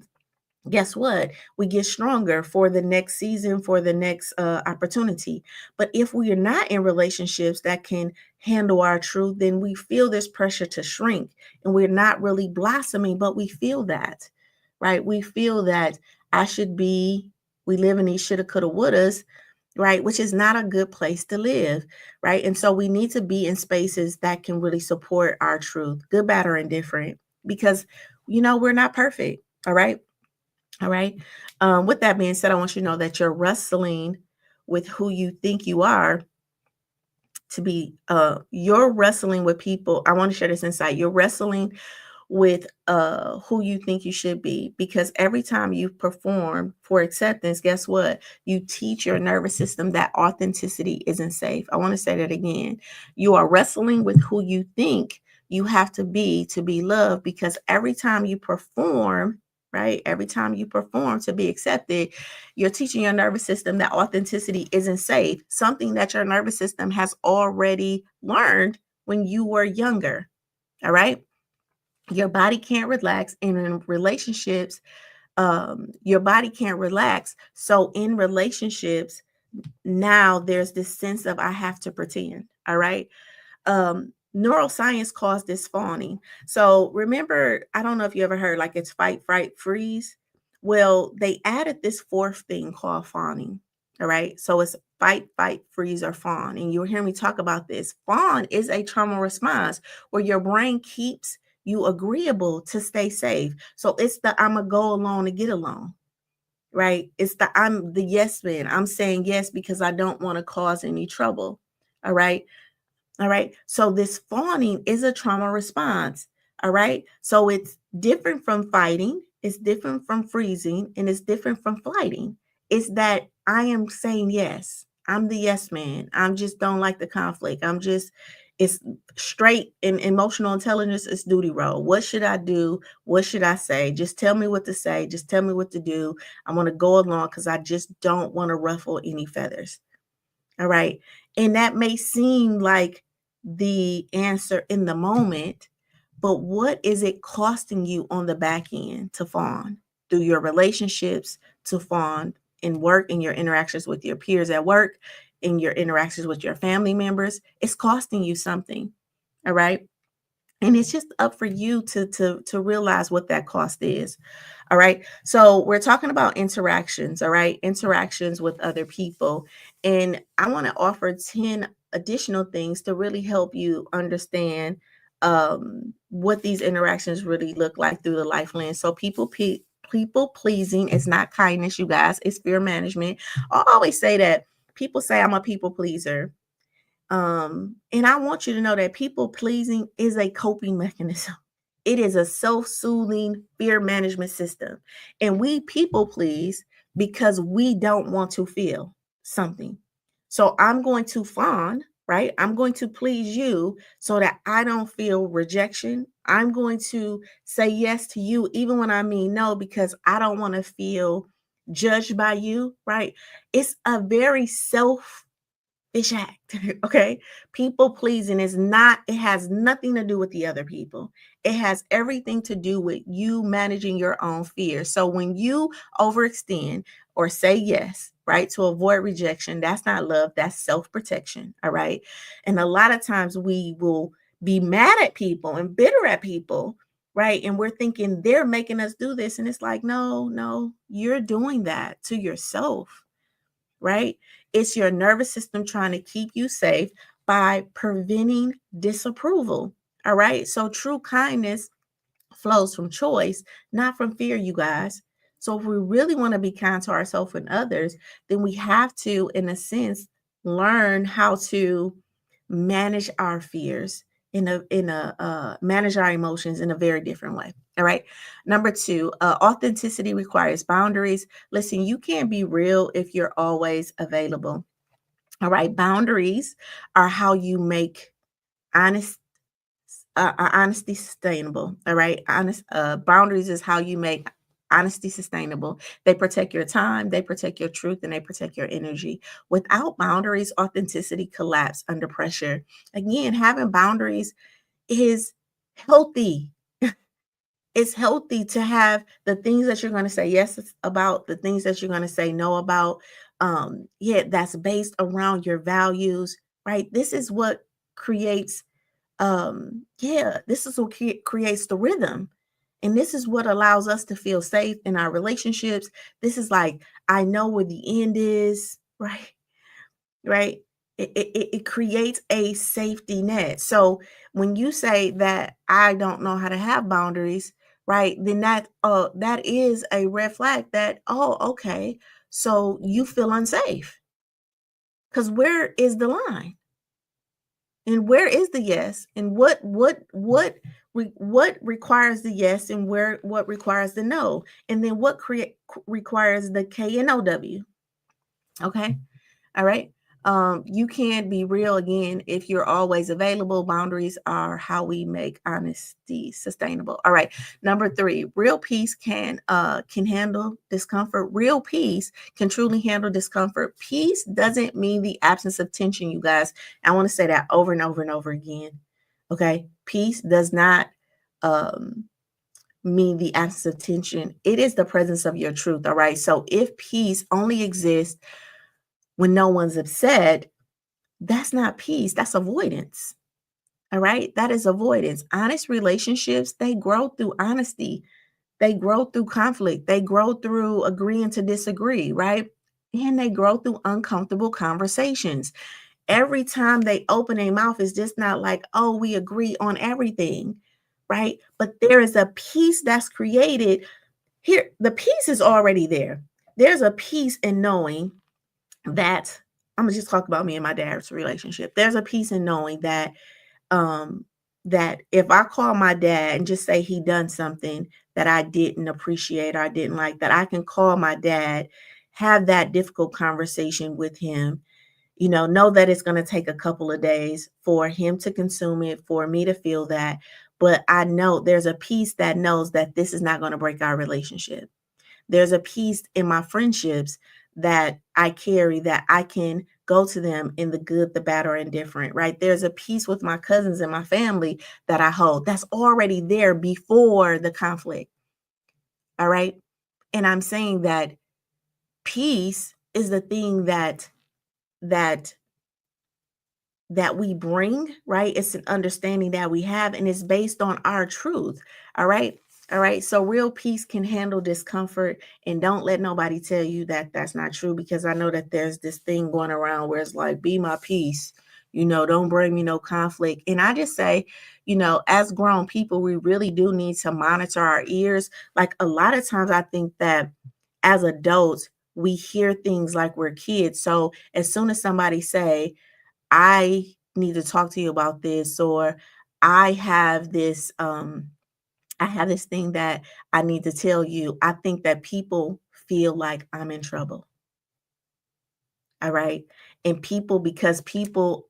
guess what? We get stronger for the next season, for the next opportunity. But if we are not in relationships that can handle our truth, then we feel this pressure to shrink, and we're not really blossoming, but we feel that, right? We feel that I should be, we live in these shoulda, coulda, wouldas, right? Which is not a good place to live, right? And so we need to be in spaces that can really support our truth, good, bad, or indifferent, because, we're not perfect, all right? All right. With that being said, I want you to know that you're wrestling with who you think you are to be. You're wrestling with people. I want to share this insight. You're wrestling with who you think you should be, because every time you perform for acceptance, guess what? You teach your nervous system that authenticity isn't safe. I want to say that again. You are wrestling with who you think you have to be loved, because every time you perform, right? Every time you perform to be accepted, you're teaching your nervous system that authenticity isn't safe, something that your nervous system has already learned when you were younger. All right. Your body can't relax, and in relationships, your body can't relax. So in relationships, now there's this sense of I have to pretend. All right. Neuroscience calls this fawning. So remember, I don't know if you ever heard, like, it's fight, fright, freeze. Well, they added this fourth thing called fawning. All right. So it's fight, fight, freeze, or fawn. And you'll hear me talk about this. Fawn is a trauma response where your brain keeps you agreeable to stay safe. So it's the I'm going to go along to get along, right? It's the I'm the yes man. I'm saying yes because I don't want to cause any trouble. All right. All right. So this fawning is a trauma response. All right. So it's different from fighting, it's different from freezing, and it's different from flighting. It's that I am saying yes. I'm the yes man. I'm just don't like the conflict. It's straight in emotional intelligence, it's duty role. What should I do? What should I say? Just tell me what to say. Just tell me what to do. I want to go along because I just don't want to ruffle any feathers. All right. And that may seem like the answer in the moment, but what is it costing you on the back end to fawn through your relationships, to fawn in work, in your interactions with your peers at work, in your interactions with your family members? It's costing you something. All right. And it's just up for you to realize what that cost is. All right. So we're talking about interactions. All right. Interactions with other people. And I want to offer 10 additional things to really help you understand what these interactions really look like through the life lens. So people pleasing is not kindness, you guys. It's fear management. I always say that people say I'm a people pleaser. And I want you to know that people pleasing is a coping mechanism. It is a self-soothing fear management system. And we people please because we don't want to feel something. So I'm going to fawn, right? I'm going to please you so that I don't feel rejection. I'm going to say yes to you even when I mean no, because I don't want to feel judged by you, right? It's a very fish act. Okay. People pleasing is not, it has nothing to do with the other people. It has everything to do with you managing your own fear. So when you overextend or say yes, right, to avoid rejection, that's not love, that's self protection. All right. And a lot of times we will be mad at people and bitter at people. Right. And we're thinking they're making us do this. And it's like, no, no, you're doing that to yourself, right? It's your nervous system trying to keep you safe by preventing disapproval. All right. So true kindness flows from choice, not from fear, you guys. So if we really want to be kind to ourselves and others, then we have to, in a sense, learn how to manage our fears in a manage our emotions in a very different way. All right. Number two, authenticity requires boundaries. Listen, you can't be real if you're always available. All right. Boundaries are how you make honest honesty sustainable. All right. Boundaries is how you make honesty sustainable. They protect your time, they protect your truth, and they protect your energy. Without boundaries, authenticity collapse under pressure. Again, having boundaries is healthy. It's healthy to have the things that you're going to say yes about, the things that you're going to say no about. Yeah, that's based around your values, right? This is what creates yeah, this is what creates the rhythm. And this is what allows us to feel safe in our relationships. This is like, I know where the end is, right? Right? It creates a safety net. So when you say that I don't know how to have boundaries, right? Then that is a red flag that, oh, okay. So you feel unsafe. Because where is the line? And where is the yes? And what requires the yes and where what requires the no? And then what requires the K and OW? Okay. All right. You can be real again if you're always available. Boundaries are how we make honesty sustainable. All right. Number three, real peace can handle discomfort. Real peace can truly handle discomfort. Peace doesn't mean the absence of tension, you guys. I want to say that over and over and over again. Okay. Peace does not um mean the absence of tension. It is the presence of your truth. All right. So if peace only exists when no one's upset, that's not peace, that's avoidance. All right? That is avoidance. Honest relationships, they grow through honesty. They grow through conflict. They grow through agreeing to disagree, right? And they grow through uncomfortable conversations. Every time they open a mouth, it's just not like, oh, we agree on everything, right? But there is a peace that's created here. The peace is already there. There's a peace in knowing that I'm gonna just talk about me and my dad's relationship. There's a peace in knowing um that if I call my dad and just say he done something that I didn't appreciate or I didn't like, that I can call my dad, have that difficult conversation with him, know that it's going to take a couple of days for him to consume it, for me to feel that. But I know there's a peace that knows that this is not going to break our relationship. There's a peace in my friendships that I carry that I can go to them in the good, the bad, or indifferent, right? There's a peace with my cousins and my family that I hold that's already there before the conflict. All right. And I'm saying that peace is the thing that that we bring, right? It's an understanding that we have, and it's based on our truth. All right. All right. So real peace can handle discomfort, and don't let nobody tell you that that's not true, because I know that there's this thing going around where it's like, be my peace, don't bring me no conflict. And I just say, as grown people, we really do need to monitor our ears. Like a lot of times, I think that as adults, we hear things like we're kids. So as soon as somebody say, I need to talk to you about this, or I have this I have this thing that I need to tell you. I think that people feel like I'm in trouble. All right. And because people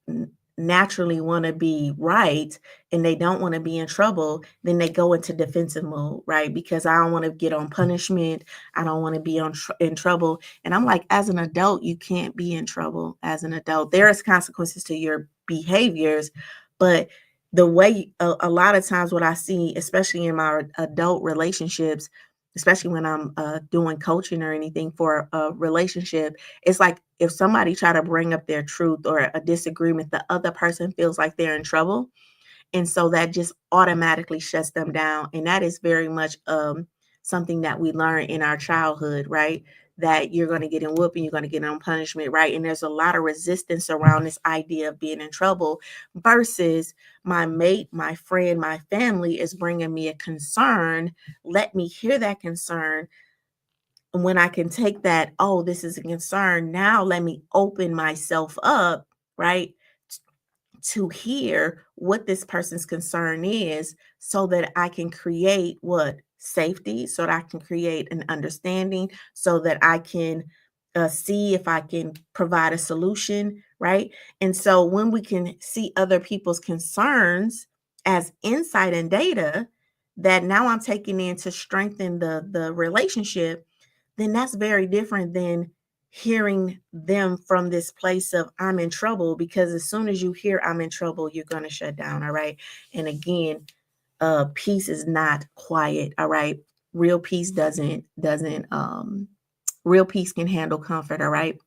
naturally want to be right and they don't want to be in trouble, then they go into defensive mode, right? Because I don't want to get on punishment. I don't want to be in trouble. And I'm like, as an adult, you can't be in trouble as an adult. There is consequences to your behaviors, but the way a lot of times what I see, especially in my adult relationships, especially when I'm doing coaching or anything for a relationship, it's like if somebody try to bring up their truth or a disagreement, the other person feels like they're in trouble. And so that just automatically shuts them down. And that is very much something that we learn in our childhood, right? That you're going to get in whooping, you're going to get on punishment, right? And there's a lot of resistance around this idea of being in trouble versus my mate, my friend, my family is bringing me a concern. Let me hear that concern. And when I can take that, oh, this is a concern. Now let me open myself up, right? To hear what this person's concern is so that I can create what safety, so that I can create an understanding, so that I can see if I can provide a solution, right? And so when we can see other people's concerns, as insight and data that now I'm taking in to strengthen the relationship, then that's very different than hearing them from this place of I'm in trouble, because as soon as you hear I'm in trouble, you're going to shut down. All right. And again, peace is not quiet. All right. Real peace doesn't real peace can handle comfort. All right.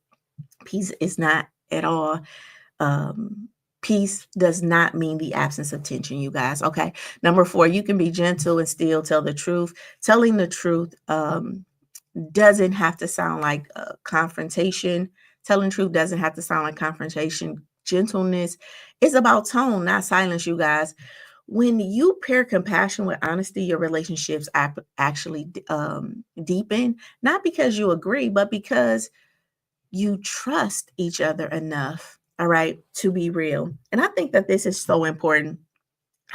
Peace is not at all um peace does not mean the absence of tension, you guys. Okay. Number 4, you can be gentle and still tell the truth. Telling the truth doesn't have to sound like a confrontation. Telling truth doesn't have to sound like confrontation. Gentleness is about tone, not silence, you guys. When you pair compassion with honesty, your relationships actually deepen, not because you agree, but because you trust each other enough, all right, to be real. And I think that this is so important.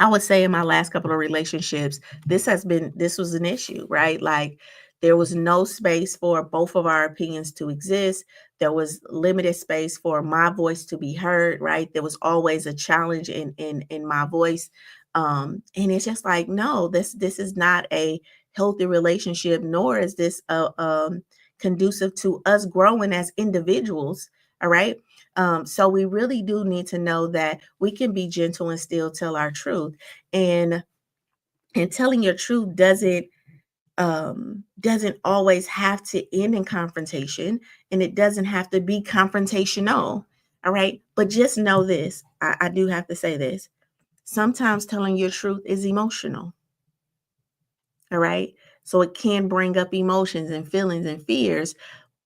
I would say in my last couple of relationships, this was an issue, right? Like there was no space for both of our opinions to exist. There was limited space for my voice to be heard, right? There was always a challenge in my voice. And it's just like, no, this is not a healthy relationship, nor is this conducive to us growing as individuals. All right. So we really do need to know that we can be gentle and still tell our truth. And telling your truth doesn't always have to end in confrontation, and it doesn't have to be confrontational. All right. But just know this. I do have to say this. Sometimes telling your truth is emotional. All right. So it can bring up emotions and feelings and fears,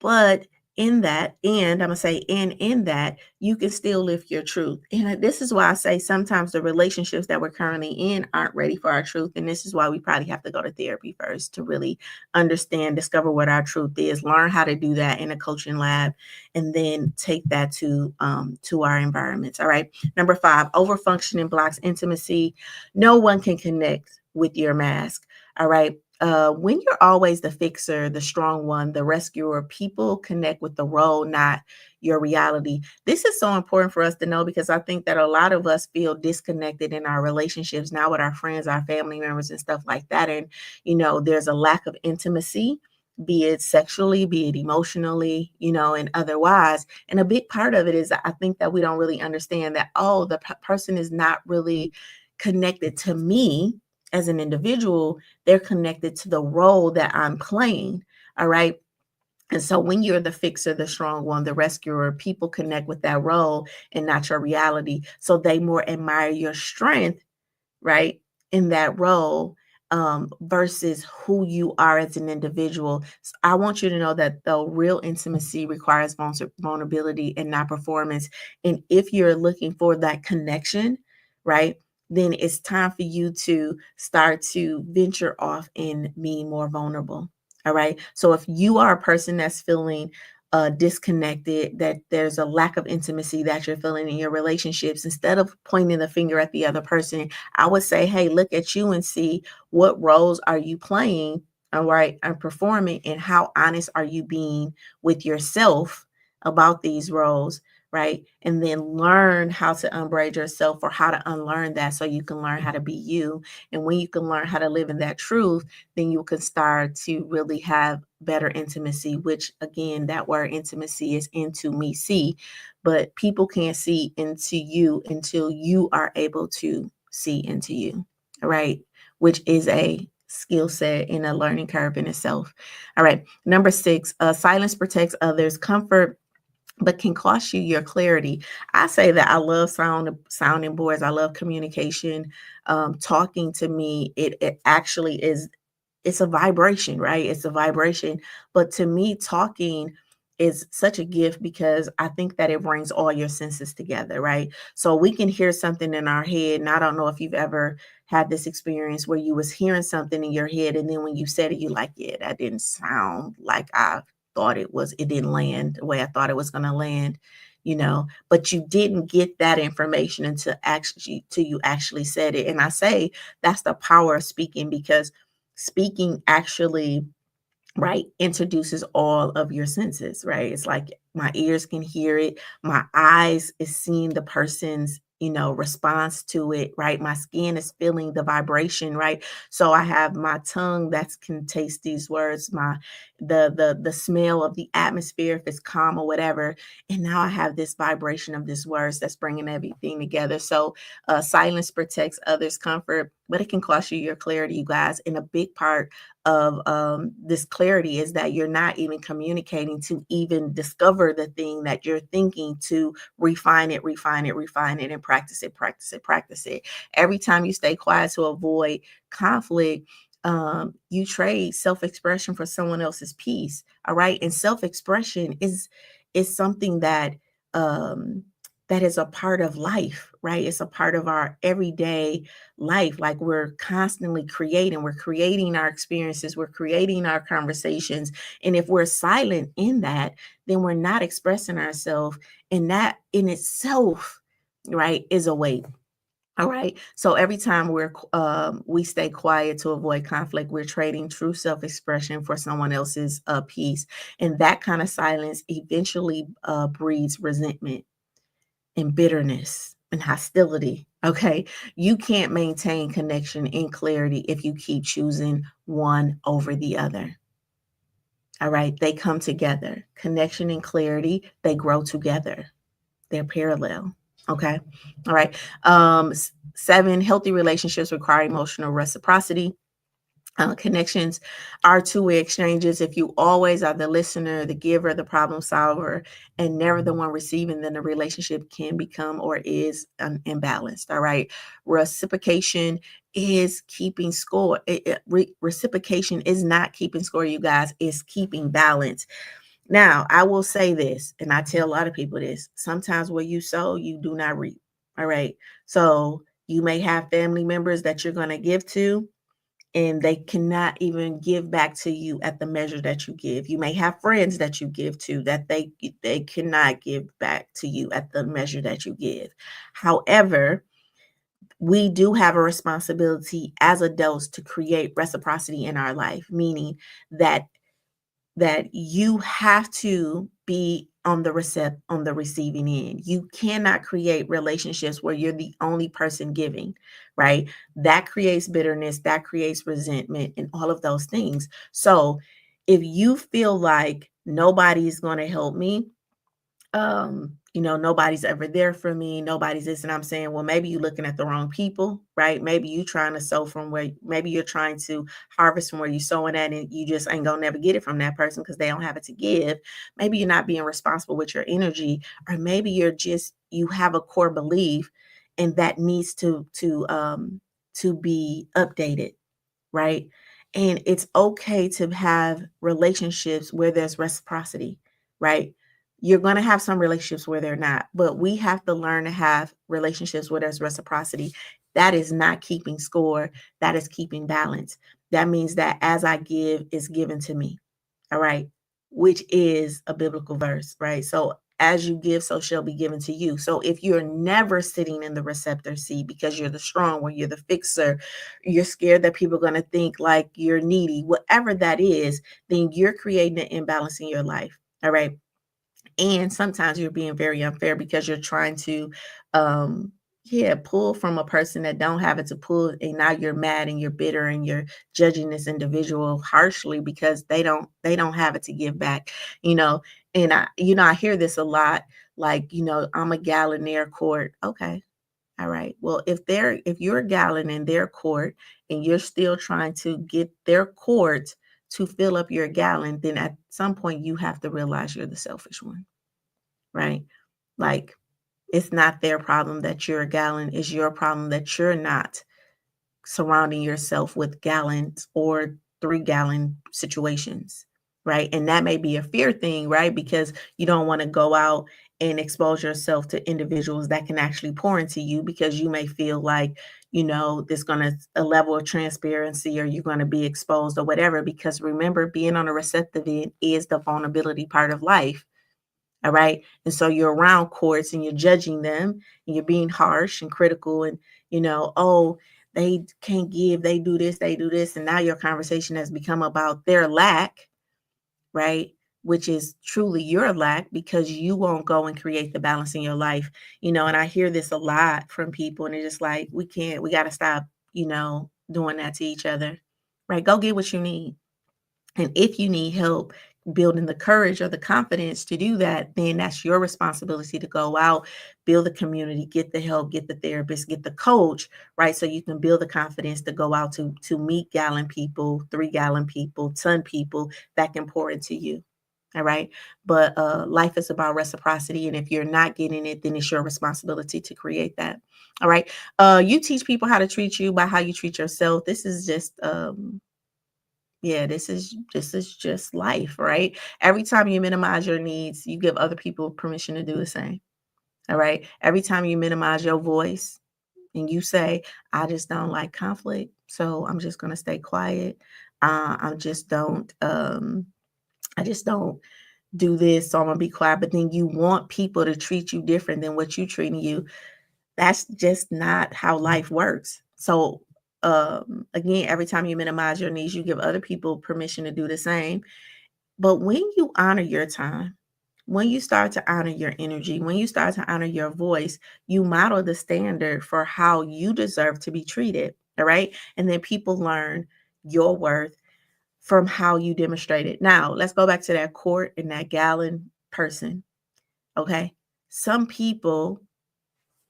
but in that, and I'm gonna say in that, you can still live your truth. And this is why I say sometimes the relationships that we're currently in aren't ready for our truth. And this is why we probably have to go to therapy first to really understand, discover what our truth is, learn how to do that in a coaching lab, and then take that to our environments. All right. Number 5, over functioning blocks intimacy. No one can connect with your mask. All right. When you're always the fixer, the strong one, the rescuer, people connect with the role, not your reality. This is so important for us to know, because I think that a lot of us feel disconnected in our relationships now with our friends, our family members, and stuff like that. And, there's a lack of intimacy, be it sexually, be it emotionally, and otherwise. And a big part of it is I think that we don't really understand that, oh, the person is not really connected to me as an individual. They're connected to the role that I'm playing. All right. And so when you're the fixer, the strong one, the rescuer, people connect with that role and not your reality. So they more admire your strength, right, in that role, versus who you are as an individual. So I want you to know that the real intimacy requires vulnerability and not performance. And if you're looking for that connection, right, then it's time for you to start to venture off and being more vulnerable. All right. So if you are a person that's feeling disconnected, that there's a lack of intimacy that you're feeling in your relationships, instead of pointing the finger at the other person, I would say, hey, look at you and see what roles are you playing, all right, and performing, and how honest are you being with yourself about these roles, right? And then learn how to unbraid yourself, or how to unlearn that, so you can learn how to be you. And when you can learn how to live in that truth, then you can start to really have better intimacy, which again, that word intimacy is into me see, but people can't see into you until you are able to see into you, right? Which is a skill set and a learning curve in itself. All right. Number 6, silence protects others, comfort but can cost you your clarity. I say that I love sounding boards. I love communication. Talking to me, it actually is, it's a vibration, right? It's a vibration. But to me, talking is such a gift, because I think that it brings all your senses together, right? So we can hear something in our head. And I don't know if you've ever had this experience where you was hearing something in your head, and then when you said it, you like, yeah, that didn't sound like I thought it was. It didn't land the way I thought it was going to land, but you didn't get that information until you actually said it. And I say that's the power of speaking, because speaking actually, right, introduces all of your senses, right? It's like my ears can hear it, my eyes is seeing the person's response to it, right? My skin is feeling the vibration, right? So I have my tongue that can taste these words, my the smell of the atmosphere if it's calm or whatever, and now I have this vibration of this words that's bringing everything together. So silence protects others' comfort, but it can cost you your clarity, you guys. And a big part of this clarity is that you're not even communicating to even discover the thing that you're thinking, to refine it, refine it, refine it, and practice it, practice it, practice it. Every time you stay quiet to avoid conflict, you trade self-expression for someone else's peace. All right. And self-expression is something um that is a part of life, right? It's a part of our everyday life. Like we're constantly creating, we're creating our experiences, we're creating our conversations. And if we're silent in that, then we're not expressing ourselves. And that in itself, right, is a weight. All right. So every time we stay quiet to avoid conflict, we're trading true self-expression for someone else's peace, and that kind of silence eventually breeds resentment and bitterness and hostility. Okay. You can't maintain connection and clarity if you keep choosing one over the other. All right. They come together. Connection and clarity, they grow together. They're parallel. Okay. All right. 7, healthy relationships require emotional reciprocity. Connections are two-way exchanges. If you always are the listener, the giver, the problem solver, and never the one receiving, then the relationship can become or is imbalanced. All right. Reciprocation is keeping score. Reciprocation is not keeping score, you guys. It's keeping balance. Now, I will say this, and I tell a lot of people this: sometimes where you sow, you do not reap. All right. So you may have family members that you're going to give to, and they cannot even give back to you at the measure that you give. You may have friends that you give to that they cannot give back to you at the measure that you give. However, we do have a responsibility as adults to create reciprocity in our life, meaning that you have to be on the receiving end. You cannot create relationships where you're the only person giving, right? That creates bitterness, that creates resentment, and all of those things. So if you feel like nobody's going to help me, nobody's ever there for me, nobody's this, and I'm saying, well, maybe you're looking at the wrong people, right? Maybe you trying to sow from where, maybe you're trying to harvest from where you're sowing at, and you just ain't gonna never get it from that person because they don't have it to give. Maybe you're not being responsible with your energy, or maybe you have a core belief, and that needs to be updated, right? And it's okay to have relationships where there's reciprocity, right? You're going to have some relationships where they're not, but we have to learn to have relationships where there's reciprocity. That is not keeping score, that is keeping balance. That means that as I give, is given to me. All right. Which is a biblical verse, right? So as you give, so shall be given to you. So if you're never sitting in the receptor seat because you're the strong one, you're the fixer, you're scared that people are going to think like you're needy, whatever that is, then you're creating an imbalance in your life. All right. And sometimes you're being very unfair because you're trying to pull from a person that don't have it to pull, and now you're mad and you're bitter and you're judging this individual harshly because they don't have it to give back, you know. And I hear this a lot, like, I'm a gal in their court. Okay. All right. Well, if you're a gallon in their court and you're still trying to get their court to fill up your gallon, then at some point you have to realize you're the selfish one, right? Like, it's not their problem that you're a gallon, it's your problem that you're not surrounding yourself with gallons or 3-gallon situations, right? And that may be a fear thing, right? Because you don't want to go out and expose yourself to individuals that can actually pour into you, because you may feel like, there's going to a level of transparency, or you're going to be exposed or whatever. Because remember, being on a receptive end is the vulnerability part of life. All right. And so you're around courts and you're judging them and you're being harsh and critical, and, oh, they can't give, they do this, they do this. And now your conversation has become about their lack, right? which is truly your lack because you won't go and create the balance in your life. And I hear this a lot from people, and they're just like, we got to stop, doing that to each other, right? Go get what you need. And if you need help building the courage or the confidence to do that, then that's your responsibility to go out, build the community, get the help, get the therapist, get the coach, right? So you can build the confidence to go out to meet gallon people, 3 gallon people, ton people that can pour into you. All right. But life is about reciprocity. And if you're not getting it, then it's your responsibility to create that. All right. You teach people how to treat you by how you treat yourself. This is just yeah, this is just life, right? Every time you minimize your needs, you give other people permission to do the same. All right. Every time you minimize your voice and you say, I just don't like conflict, so I'm just gonna stay quiet. I just don't do this, so I'm gonna be quiet. But then you want people to treat you different than what you treating you. That's just not how life works. So again, every time you minimize your needs, you give other people permission to do the same. But when you honor your time, when you start to honor your energy, when you start to honor your voice, you model the standard for how you deserve to be treated. All right. And then people learn your worth from how you demonstrate it. Now, let's go back to that quart and that gallon person. Okay. Some people,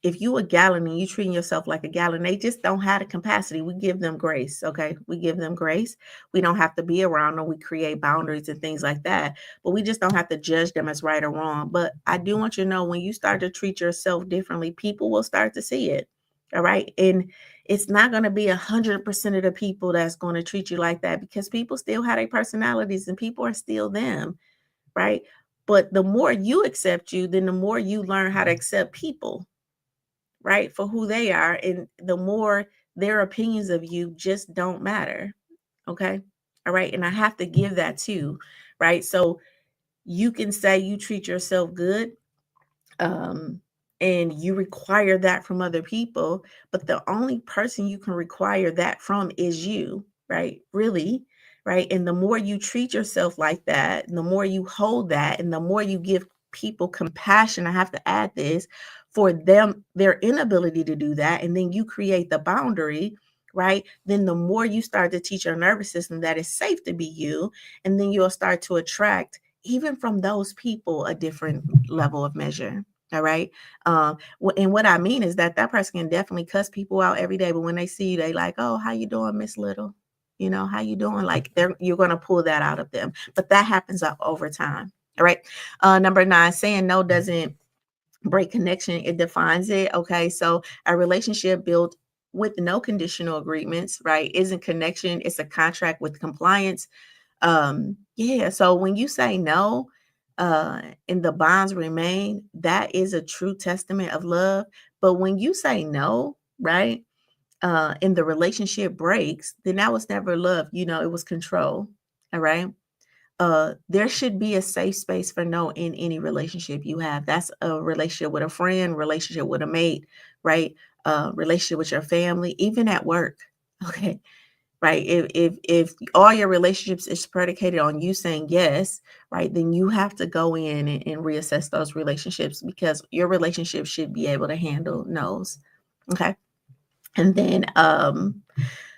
if you a gallon and you treating yourself like a gallon, they just don't have the capacity. We give them grace, okay? We give them grace. We don't have to be around them. We create boundaries and things like that, but we just don't have to judge them as right or wrong. But I do want you to know, when you start to treat yourself differently, people will start to see it. All right. And it's not going to be 100% of the people that's going to treat you like that, because people still have their personalities and people are still them. Right. But the more you accept you, then the more you learn how to accept people, right, for who they are. And the more their opinions of you just don't matter. Okay. All right. And I have to give that too. Right. So you can say you treat yourself good, um, and you require that from other people, but the only person you can require that from is you, right? Really, right? And the more you treat yourself like that, and the more you hold that, and the more you give people compassion, I have to add this, for them, their inability to do that, and then you create the boundary, right? Then the more you start to teach your nervous system that it's safe to be you, and then you'll start to attract, even from those people, a different level of measure. All right. And what I mean is that that person can definitely cuss people out every day, but when they see you, they like, oh, how you doing, Miss Little? How you doing? Like, you're going to pull that out of them, but that happens up over time. All right. Number 9, saying no doesn't break connection, it defines it. Okay. So a relationship built with no conditional agreements, right, isn't connection. It's a contract with compliance. Yeah, so when you say no, and the bonds remain, that is a true testament of love. But when you say no, right, and the relationship breaks, then that was never love. It was control. All right. There should be a safe space for no in any relationship you have. That's a relationship with a friend, relationship with a mate, right? Relationship with your family, even at work. Okay. Right. If all your relationships is predicated on you saying yes, right, then you have to go in and reassess those relationships, because your relationship should be able to handle no's. Okay. And then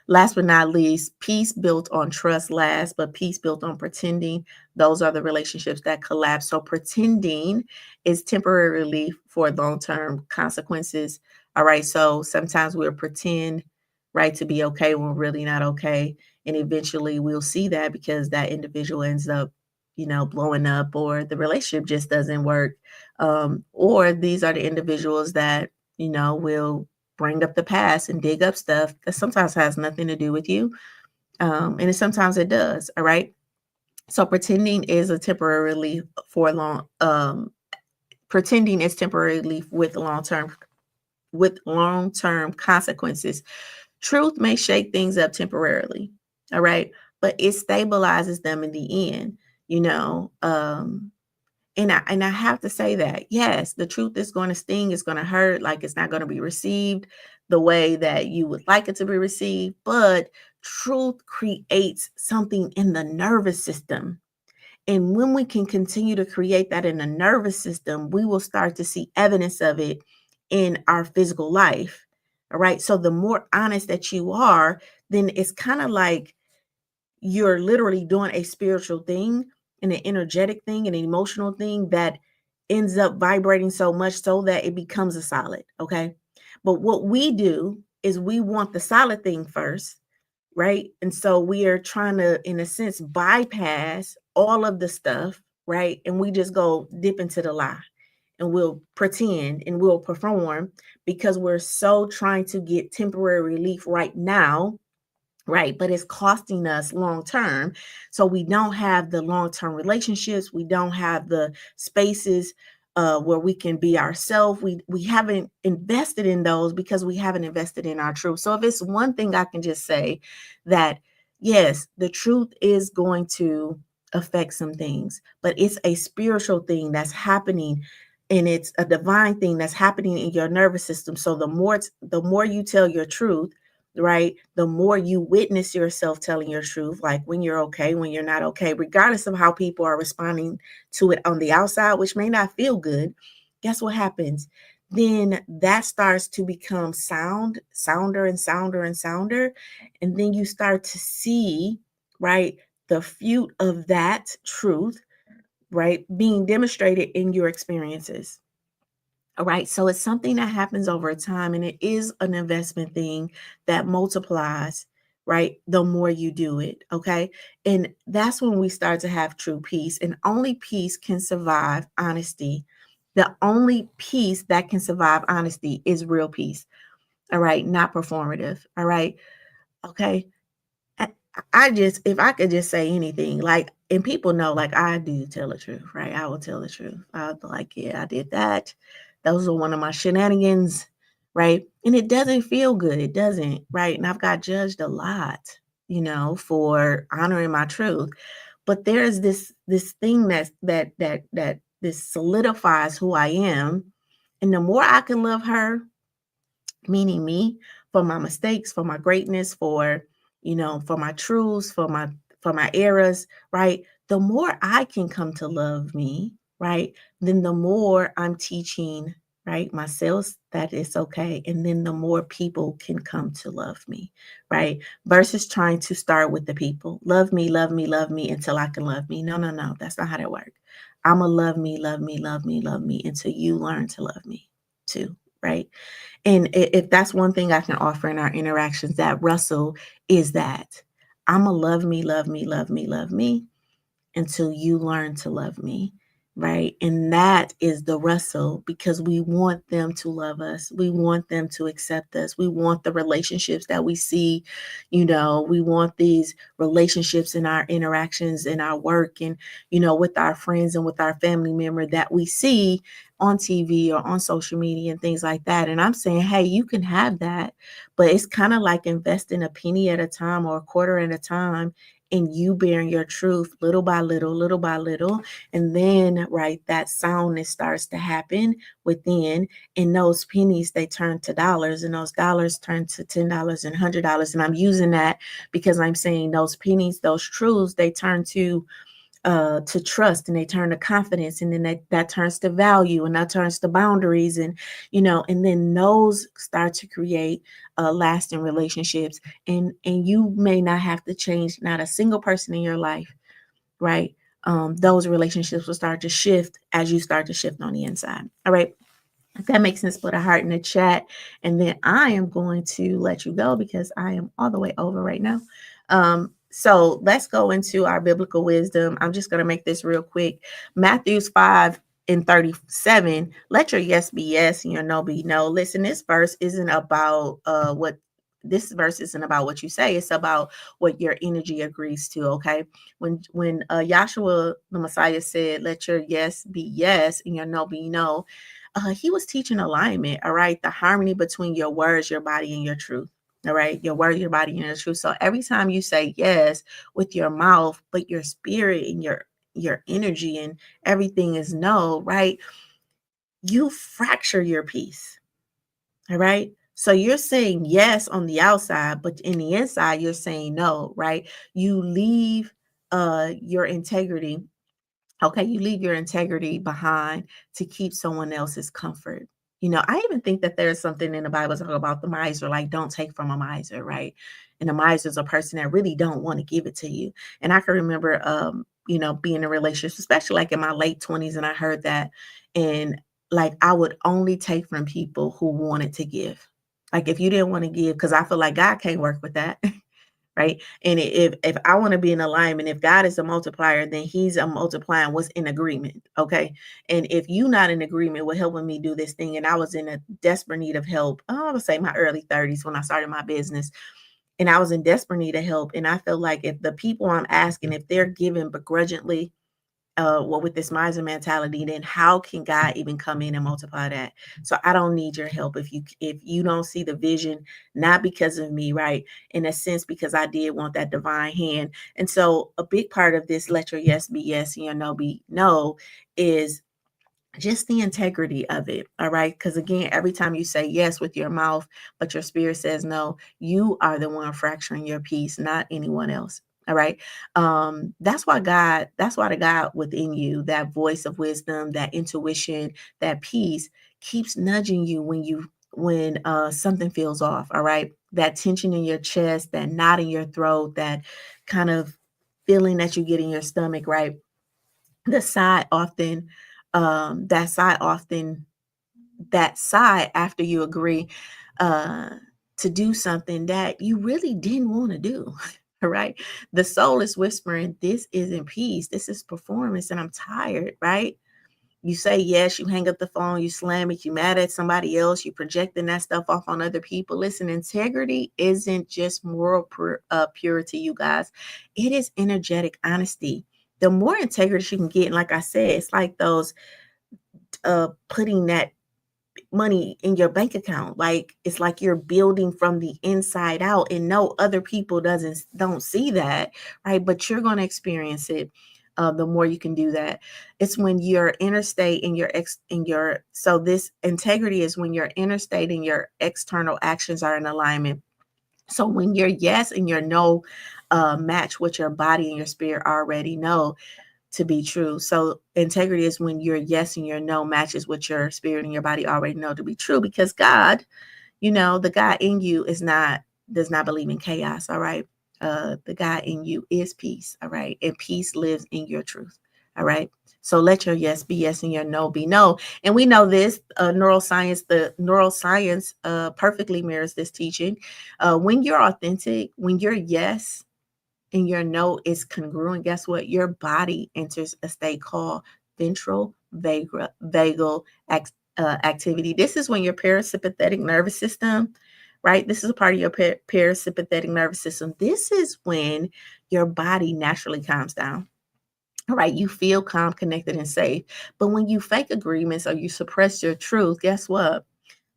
last but not least, peace built on trust lasts, but peace built on pretending, those are the relationships that collapse. So pretending is temporary relief for long-term consequences. All right. So sometimes we'll pretend, right, to be okay when we're really not okay. And eventually we'll see that, because that individual ends up, blowing up, or the relationship just doesn't work. Or these are the individuals that, will bring up the past and dig up stuff that sometimes has nothing to do with you. And sometimes it does. All right. So pretending is a temporary relief for long, pretending is temporary relief with long-term consequences. Truth may shake things up temporarily. All right. But it stabilizes them in the end, you know. And I have to say that, yes, the truth is going to sting, it's going to hurt, like it's not going to be received the way that you would like it to be received, but truth creates something in the nervous system. And when we can continue to create that in the nervous system, we will start to see evidence of it in our physical life. All right. So the more honest that you are, then it's kind of like you're literally doing a spiritual thing and an energetic thing and an emotional thing that ends up vibrating so much so that it becomes a solid. Okay. But what we do is we want the solid thing first, right? And so we are trying to, in a sense, bypass all of the stuff, right? And we just go dip into the lie and we'll pretend and we'll perform because we're so trying to get temporary relief right now, right? But it's costing us long term. So we don't have the long term relationships. We don't have the spaces where we can be ourselves. We haven't invested in those because we haven't invested in our truth. So if it's one thing I can just say that yes, the truth is going to affect some things, but it's a spiritual thing that's happening and it's a divine thing that's happening in your nervous system. So the more you tell your truth, right? The more you witness yourself telling your truth, like when you're okay, when you're not okay, regardless of how people are responding to it on the outside, which may not feel good, guess what happens? Then that starts to become sounder and sounder and sounder. And then you start to see, right, the fruit of that truth, right, being demonstrated in your experiences. All right. So it's something that happens over time and it is an investment thing that multiplies, right? The more you do it. Okay. And that's when we start to have true peace. And only peace can survive honesty. The only peace that can survive honesty is real peace. All right. Not performative. All right. Okay. I I just, if I could just say anything, like, and people know, like, I do tell the truth, right? I will tell the truth. I'll be like, yeah, I did that. Those are one of my shenanigans, right? And it doesn't feel good. It doesn't, right? And I've got judged a lot, for honoring my truth. But there is this thing that this solidifies who I am. And the more I can love her, meaning me, for my mistakes, for my greatness, for my truths, for my errors, right? The more I can come to love me, right? Then the more I'm teaching, right, myself that it's okay. And then the more people can come to love me, right? Versus trying to start with the people. Love me, love me, love me until I can love me. No, no, no. That's not how that works. I'ma love me, love me, love me, love me until you learn to love me too, right? And if that's one thing I can offer in our interactions, that Russell is that I'm a love me, love me, love me, love me until you learn to love me, right? And that is the wrestle because we want them to love us. We want them to accept us. We want the relationships that we see, we want these relationships in our interactions in our work and, with our friends and with our family member that we see on TV or on social media and things like that. And I'm saying, hey, you can have that, but it's kind of like investing a penny at a time or a quarter at a time and you bearing your truth little by little. And then, right, that soundness starts to happen within. And those pennies, they turn to dollars, and those dollars turn to $10 and $100. And I'm using that because I'm saying those pennies, those truths, they turn to trust and they turn to confidence and then that turns to value and that turns to boundaries and then those start to create lasting relationships and you may not have to change not a single person in your life, right? Those relationships will start to shift as you start to shift on the inside. All right. If that makes sense, put a heart in the chat. And then I am going to let you go because I am all the way over right now. So let's go into our biblical wisdom. I'm just going to make this real quick. Matthews 5:37. Let your yes be yes and your no be no. Listen, this verse isn't about what you say. It's about what your energy agrees to. Okay. When Yahshua, the Messiah, said, let your yes be yes and your no be no, he was teaching alignment, all right? The harmony between your words, your body, and your truth. All right, your word, your body, and your truth. So every time you say yes with your mouth, but your spirit and your energy and everything is no, right? You fracture your peace. All right. So you're saying yes on the outside, but in the inside, you're saying no, right? You leave your integrity Okay, you leave your integrity behind to keep someone else's comfort. I even think that there's something in the Bible talk about the miser, like don't take from a miser, right? And a miser is a person that really don't want to give it to you. And I can remember, being in a relationship, especially like in my late 20s, and I heard that, and like I would only take from people who wanted to give. Like if you didn't want to give, because I feel like God can't work with that. Right? And if I want to be in alignment, if God is a multiplier, then He's a multiplying what's in agreement. Okay. And if you not in agreement with helping me do this thing, and I was in a desperate need of help, I would say my early 30s when I started my business, and I was in desperate need of help. And I feel like if the people I'm asking, if they're giving begrudgingly, with this miser mentality, then how can God even come in and multiply that? So I don't need your help if you don't see the vision, not because of me, right? In a sense, because I did want that divine hand. And so a big part of this, let your yes be yes and your no be no, is just the integrity of it. All right. Because again, every time you say yes with your mouth, but your spirit says no, you are the one fracturing your peace, not anyone else. All right. That's why the God within you, that voice of wisdom, that intuition, that peace keeps nudging you when something feels off. All right. That tension in your chest, that knot in your throat, that kind of feeling that you get in your stomach, right? The side often that side often that side after you agree uh to do something that you really didn't want to do. Right, the soul is whispering, this isn't peace, this is performance, and I'm tired. Right, you say yes, you hang up the phone, you slam it, you mad at somebody else, you projecting that stuff off on other people. Listen, integrity isn't just moral purity, you guys. It is energetic honesty. The more integrity you can get, and like I said, it's like those putting that money in your bank account. Like it's like you're building from the inside out, and no other people don't see that, right? But you're going to experience it. The more you can do that, it's when your interstate and so this integrity is when your interstate and your external actions are in alignment. So when your yes and your no match what your body and your spirit already know to be true. So integrity is when your yes and your no matches what your spirit and your body already know to be true, because God, the God in you does not believe in chaos. All right. The God in you is peace. All right. And peace lives in your truth. All right. So let your yes be yes and your no be no. And we know this the neuroscience perfectly mirrors this teaching. When you're authentic, when you're yes and your no is congruent, guess what? Your body enters a state called ventral vagal activity. This is when your parasympathetic nervous system, right? This is a part of your parasympathetic nervous system. This is when your body naturally calms down. All right, you feel calm, connected, and safe. But when you fake agreements or you suppress your truth, guess what?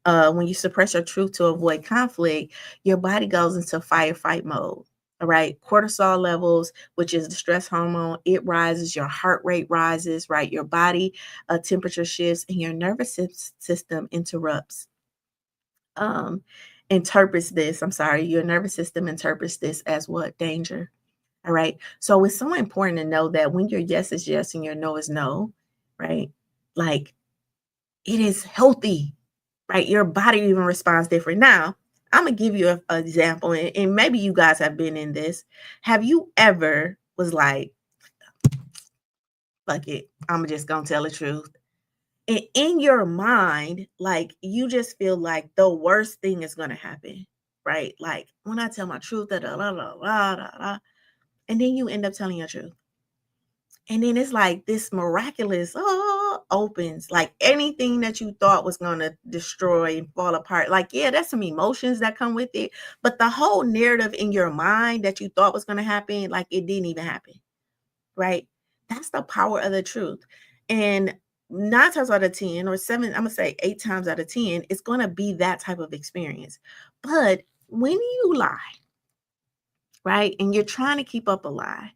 When you suppress your truth to avoid conflict, your body goes into fight or fight mode. All right. Cortisol levels, which is the stress hormone, it rises, your heart rate rises, right? Your body temperature shifts, and your nervous system um, interprets this. I'm sorry, your nervous system interprets this as what? Danger. All right. So it's so important to know that when your yes is yes and your no is no, right? Like it is healthy, right? Your body even responds different. Now, I'm gonna give you an example, and maybe you guys have been in this. Have you ever was like, fuck it, I'm just gonna tell the truth. And in your mind, like you just feel like the worst thing is gonna happen, right? Like when I tell my truth, da da da da da da, da, and then you end up telling your truth. And then it's like this miraculous opens, like anything that you thought was going to destroy and fall apart. Like, yeah, there's some emotions that come with it, but the whole narrative in your mind that you thought was going to happen, like it didn't even happen, right? That's the power of the truth. And 9 times out of 10, or seven, I'm going to say 8 times out of 10, it's going to be that type of experience. But when you lie, right, and you're trying to keep up a lie,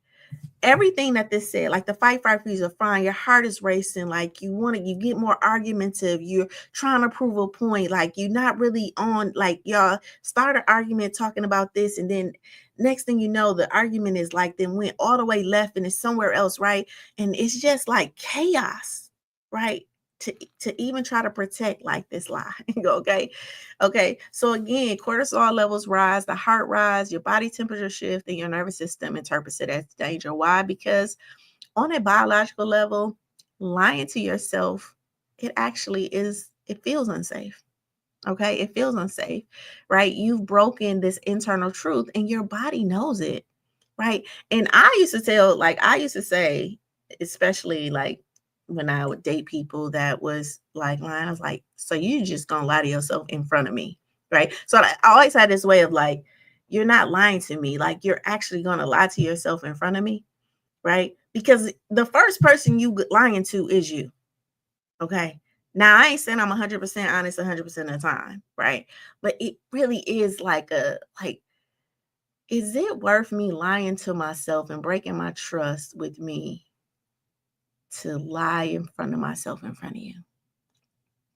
everything that this said, like the fight, fight, freeze, or fine, your heart is racing, like you get more argumentative, you're trying to prove a point, like you're not really on, like y'all start an argument talking about this, and then next thing you know, the argument is like then went all the way left and it's somewhere else, right? And it's just like chaos, right? To even try to protect like this lie. Okay. Okay. So again, cortisol levels rise, the heart rise, your body temperature shift, and your nervous system interprets it as danger. Why? Because on a biological level, lying to yourself, it actually is, it feels unsafe. Okay. It feels unsafe, right? You've broken this internal truth and your body knows it, right? And I used to say, especially like when I would date people that was like lying, I was like, so you just gonna lie to yourself in front of me, right? So I always had this way of like, you're not lying to me, like you're actually gonna lie to yourself in front of me, right? Because the first person you lying to is you. Okay. Now I ain't saying I'm 100% honest 100% of the time, right? But it really is like is it worth me lying to myself and breaking my trust with me to lie in front of myself in front of you?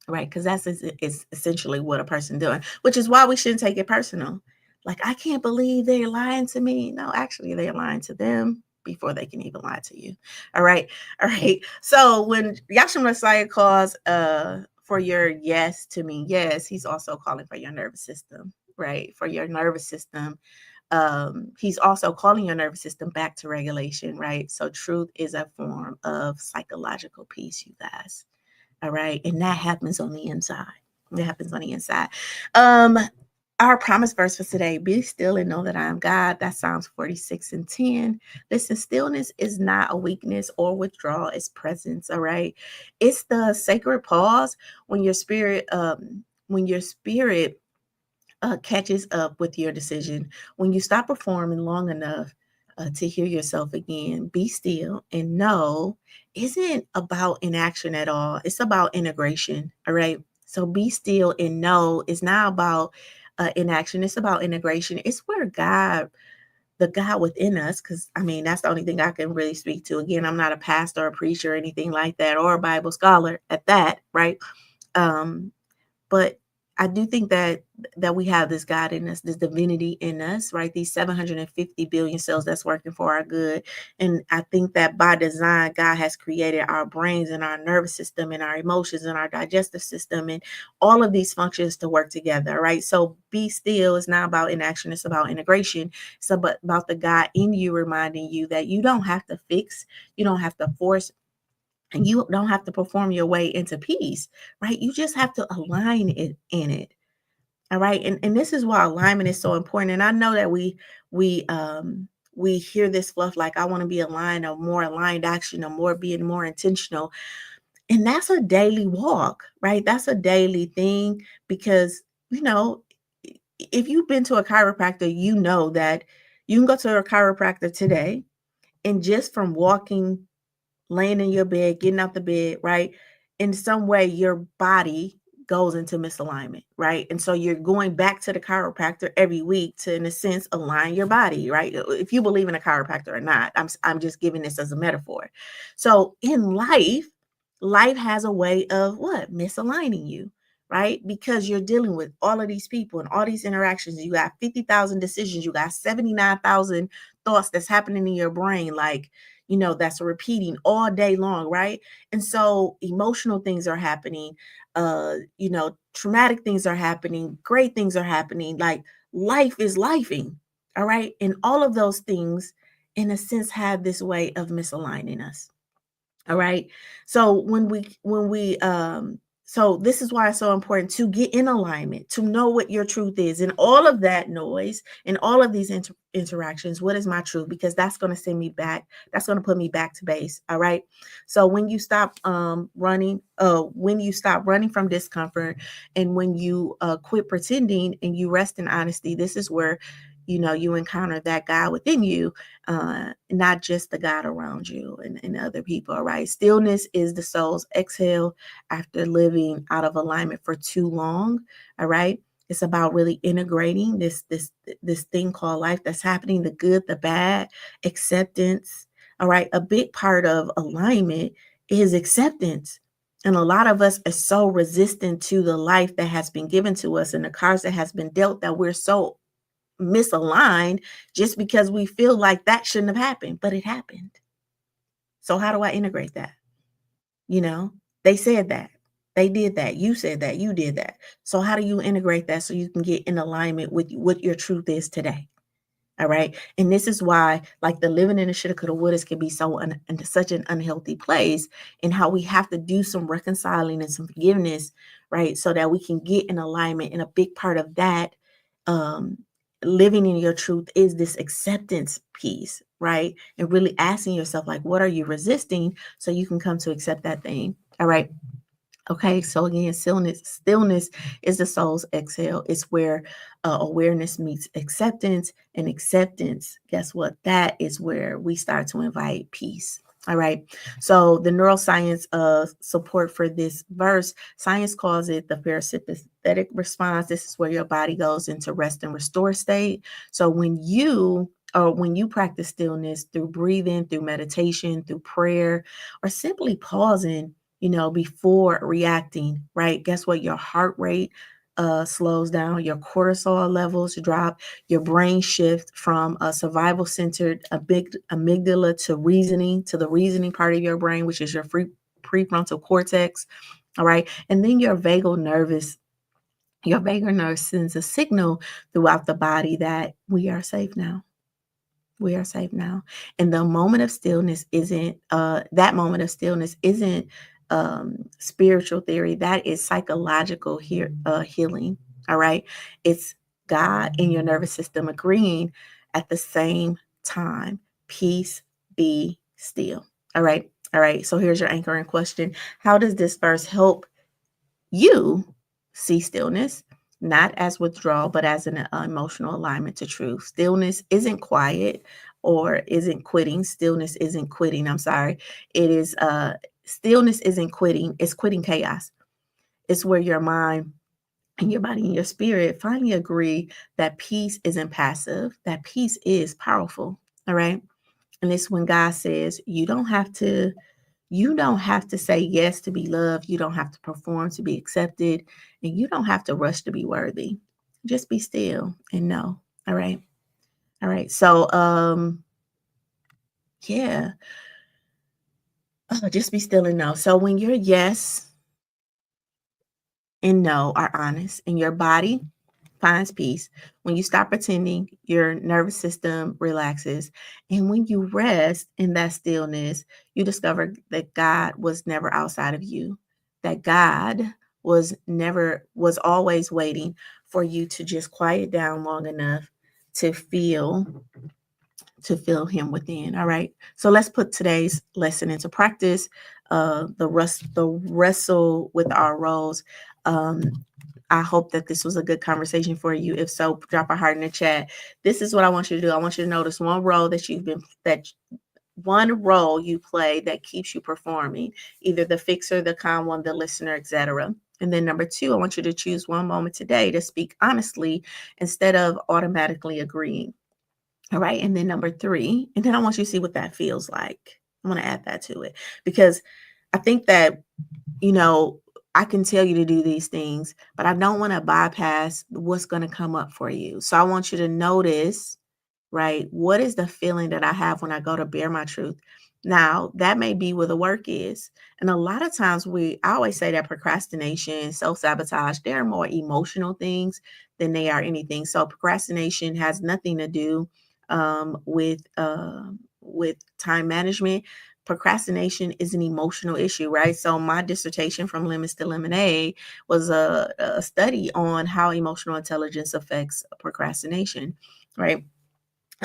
Right? Because that's is essentially what a person doing, which is why we shouldn't take it personal. Like, I can't believe they're lying to me. No, actually, they're lying to them before they can even lie to you. All right. All right. So when Yasha Messiah calls for your yes to mean yes, he's also calling for your nervous system, right? For your nervous system. He's also calling your nervous system back to regulation, right? So truth is a form of psychological peace, you guys. All right. And that happens on the inside. It happens on the inside. Um, our promise verse for today, be still and know that I am God. That's Psalms 46:10. Listen, stillness is not a weakness or withdrawal, it's presence. All right. It's the sacred pause when your spirit catches up with your decision. When you stop performing long enough to hear yourself again, be still and know isn't about inaction at all. It's about integration. All right. So be still and know is not about inaction. It's about integration. It's where the God within us, because I mean, that's the only thing I can really speak to. Again, I'm not a pastor or a preacher or anything like that, or a Bible scholar at that, right? Um, but I do think that we have this God in us, this divinity in us, right? These 750 billion cells that's working for our good. And I think that by design, God has created our brains and our nervous system and our emotions and our digestive system and all of these functions to work together, right? So be still is not about inaction, it's about integration. It's about the God in you reminding you that you don't have to fix, you don't have to force, and you don't have to perform your way into peace, right? You just have to align it in it. All right. And this is why alignment is so important. And I know that we hear this fluff like I want to be aligned or more aligned action or more being more intentional. And that's a daily walk, right? That's a daily thing because if you've been to a chiropractor, you know that you can go to a chiropractor today and just from walking, laying in your bed, getting out the bed, right? In some way, your body goes into misalignment, right? And so you're going back to the chiropractor every week to, in a sense, align your body, right? If you believe in a chiropractor or not, I'm just giving this as a metaphor. So in life has a way of what? Misaligning you, right? Because you're dealing with all of these people and all these interactions. You got 50,000 decisions, you got 79,000 thoughts that's happening in your brain, like, that's repeating all day long, right? And so emotional things are happening, traumatic things are happening, great things are happening, like life is lifing, all right? And all of those things, in a sense, have this way of misaligning us. All right. So so this is why it's so important to get in alignment, to know what your truth is and all of that noise and all of these interactions. What is my truth? Because that's going to send me back. That's going to put me back to base. All right. So when you stop running from discomfort and when you quit pretending and you rest in honesty, this is where you encounter that God within you, not just the God around you and other people. All right. Stillness is the soul's exhale after living out of alignment for too long. All right. It's about really integrating this thing called life that's happening, the good, the bad, acceptance, All right. A big part of alignment is acceptance. And a lot of us are so resistant to the life that has been given to us and the cards that has been dealt that we're so misaligned just because we feel like that shouldn't have happened, but it happened. So how do I integrate that? You know, they said that. They did that. You said that. You did that. So how do you integrate that so you can get in alignment with what your truth is today? All right. And this is why, like the living in the shoulda, coulda, wouldas can be so such an unhealthy place, and how we have to do some reconciling and some forgiveness, right? So that we can get in alignment. And a big part of that, um, living in your truth is this acceptance piece, right? And really asking yourself, like, what are you resisting so you can come to accept that thing? All right. Okay, so again, stillness is the soul's exhale. It's where awareness meets acceptance, and acceptance, guess what? That is where we start to invite peace. All right. So the neuroscience support for this verse, science calls it the parasympathetic response. This is where your body goes into rest and restore state. So when you practice stillness through breathing, through meditation, through prayer, or simply pausing, before reacting, right? Guess what? Your heart rate slows down, your cortisol levels drop, your brain shift from a survival centered a big amygdala to the reasoning part of your brain, which is your prefrontal cortex. All right. And then your vagus nerve sends a signal throughout the body that we are safe now. We are safe now. And the moment of stillness isn't that moment of stillness isn't spiritual theory. That is psychological healing. All right. It's God and your nervous system agreeing at the same time. Peace, be still. All right. All right. So here's your anchoring question. How does this verse help you see stillness, not as withdrawal, but as an emotional alignment to truth? Stillness isn't quiet or isn't quitting. Stillness isn't quitting. I'm sorry. It is stillness isn't quitting. It's quitting chaos. It's where your mind and your body and your spirit finally agree that peace isn't passive, that peace is powerful. All right. And it's when God says, you don't have to say yes to be loved. You don't have to perform to be accepted. And you don't have to rush to be worthy. Just be still and know. All right. All right. So yeah. Just be still and know. So when your yes and no are honest and your body finds peace, when you stop pretending, your nervous system relaxes. And when you rest in that stillness, you discover that God was never outside of you, that God was always waiting for you to just quiet down long enough to feel him within. All right. So let's put today's lesson into practice. The wrestle with our roles. Um, I hope that this was a good conversation for you. If so, drop a heart in the chat. This is what I want you to do. I want you to notice one role you play that keeps you performing, either the fixer, the calm one, the listener, etc. And then number two, I want you to choose one moment today to speak honestly instead of automatically agreeing. All right. And then number three, and then I want you to see what that feels like. I want to add that to it because I think that, you know, I can tell you to do these things, but I don't want to bypass what's going to come up for you. So I want you to notice, right? What is the feeling that I have when I go to bear my truth? Now, that may be where the work is. And a lot of times I always say that procrastination, self-sabotage, they're more emotional things than they are anything. So procrastination has nothing to do with time management. Procrastination is an emotional issue, right? So my dissertation from Lemons to Lemonade was a study on how emotional intelligence affects procrastination, right?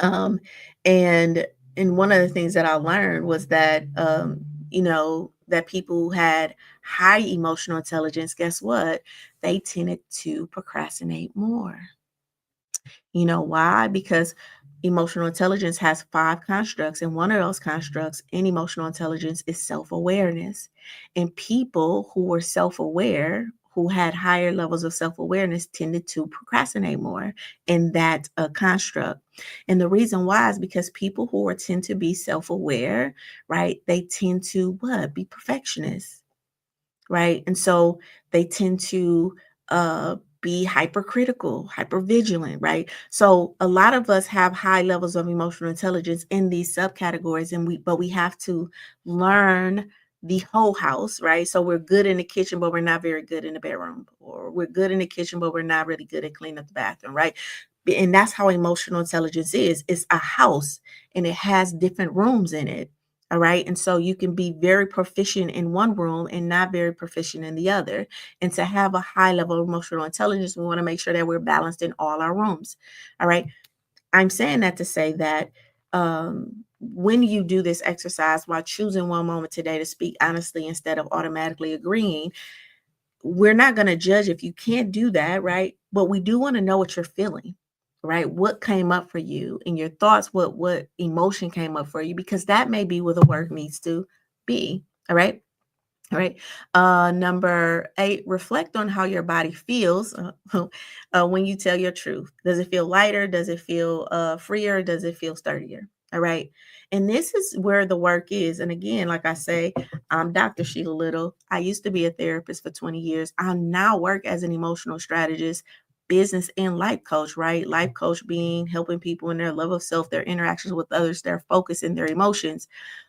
Um, and and one of the things that I learned was that that people who had high emotional intelligence, guess what? They tended to procrastinate more. You know why? Because emotional intelligence has five constructs, and one of those constructs in emotional intelligence is self awareness. And people who are self aware, who had higher levels of self-awareness tended to procrastinate more in that construct. And the reason why is because people who are tend to be self-aware, right, they tend to what? Be perfectionists, right? And so they tend to be hypercritical, hypervigilant, right? So a lot of us have high levels of emotional intelligence in these subcategories, and we have to learn the whole house, right? So we're good in the kitchen, but we're not very good in the bedroom, or we're good in the kitchen, but we're not really good at cleaning up the bathroom, right? And that's how emotional intelligence is. It's a house, and it has different rooms in it. All right. And so you can be very proficient in one room and not very proficient in the other. And to have a high level of emotional intelligence, we want to make sure that we're balanced in all our rooms. All right. I'm saying that to say that when you do this exercise while choosing one moment today to speak honestly instead of automatically agreeing, we're not going to judge if you can't do that, right? But we do want to know what you're feeling, right? What came up for you in your thoughts, what emotion came up for you, because that may be where the work needs to be. All right. All right. Number 8, reflect on how your body feels when you tell your truth. Does it feel lighter? Does it feel freer? Does it feel sturdier? All right. And this is where the work is. And again, like I say, I'm Dr. Sheila Little. I used to be a therapist for 20 years. I now work as an emotional strategist, business and life coach, right? Life coach being helping people in their love of self, their interactions with others, their focus and their emotions.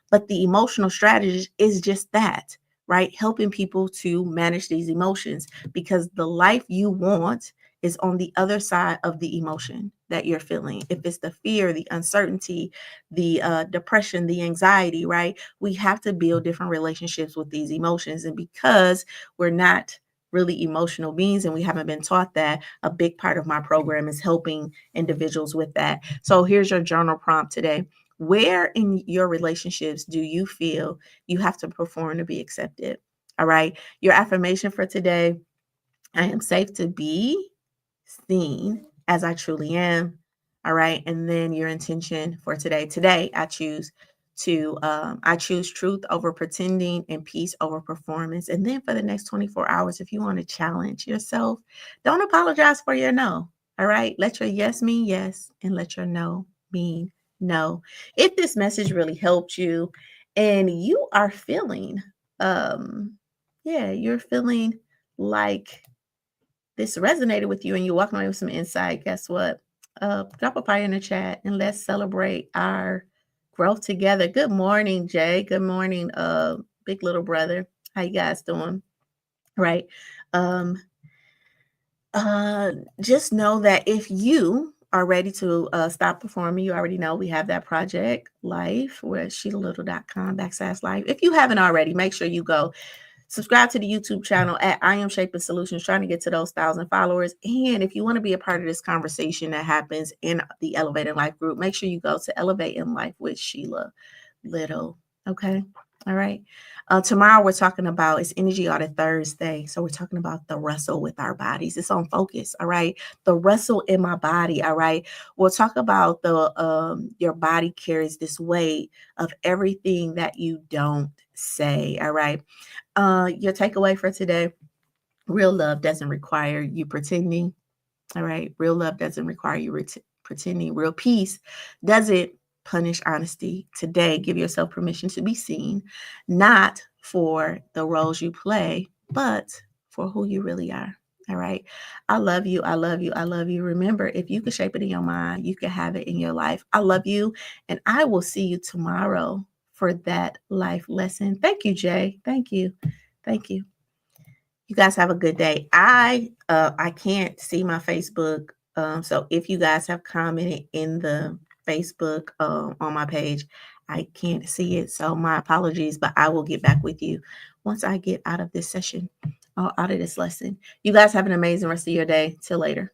But the emotional strategy is just that, right? Helping people to manage these emotions, because the life you want is on the other side of the emotion that you're feeling. If it's the fear, the uncertainty, the depression, the anxiety, right? We have to build different relationships with these emotions. And because we're not really emotional beings and we haven't been taught that, a big part of my program is helping individuals with that. So here's your journal prompt today. Where in your relationships do you feel you have to perform to be accepted? All right. Your affirmation for today: I am safe to be seen as I truly am. All right. And then your intention for today. Today, I choose truth over pretending and peace over performance. And then for the next 24 hours, if you want to challenge yourself, don't apologize for your no. All right. Let your yes mean yes and let your no mean no. If this message really helped you and you are feeling, you're feeling like this resonated with you and you're walking away with some insight, guess what? Drop a pie in the chat and let's celebrate our growth together. Good morning, Jay. Good morning, big little brother. How you guys doing? Right. Um, uh, just know that if you are ready to stop performing, you already know we have that Project Life. We're at SheilaLittle.com/life. If you haven't already, make sure you go subscribe to the YouTube channel at I Am Shaping Solutions, trying to get to those 1,000 followers. And if you want to be a part of this conversation that happens in the Elevate in Life group, make sure you go to Elevate in Life with Sheila Little. Okay. All right. Tomorrow we're talking about, it's Energy Audit Thursday. So we're talking about the wrestle with our bodies. It's on focus. All right. The wrestle in my body. All right. We'll talk about your body carries this weight of everything that you don't say. All right. Your takeaway for today: real love doesn't require you pretending. All right. Real love doesn't require you pretending. Real peace doesn't punish honesty. Today, give yourself permission to be seen, not for the roles you play, but for who you really are. All right. I love you. I love you. I love you. Remember, if you can shape it in your mind, you can have it in your life. I love you. And I will see you tomorrow for that life lesson. Thank you, Jay. Thank you. Thank you. You guys have a good day. I can't see my Facebook. So if you guys have commented in the Facebook on my page, I can't see it. So my apologies, but I will get back with you once I get out of this session or out of this lesson. You guys have an amazing rest of your day. Till later.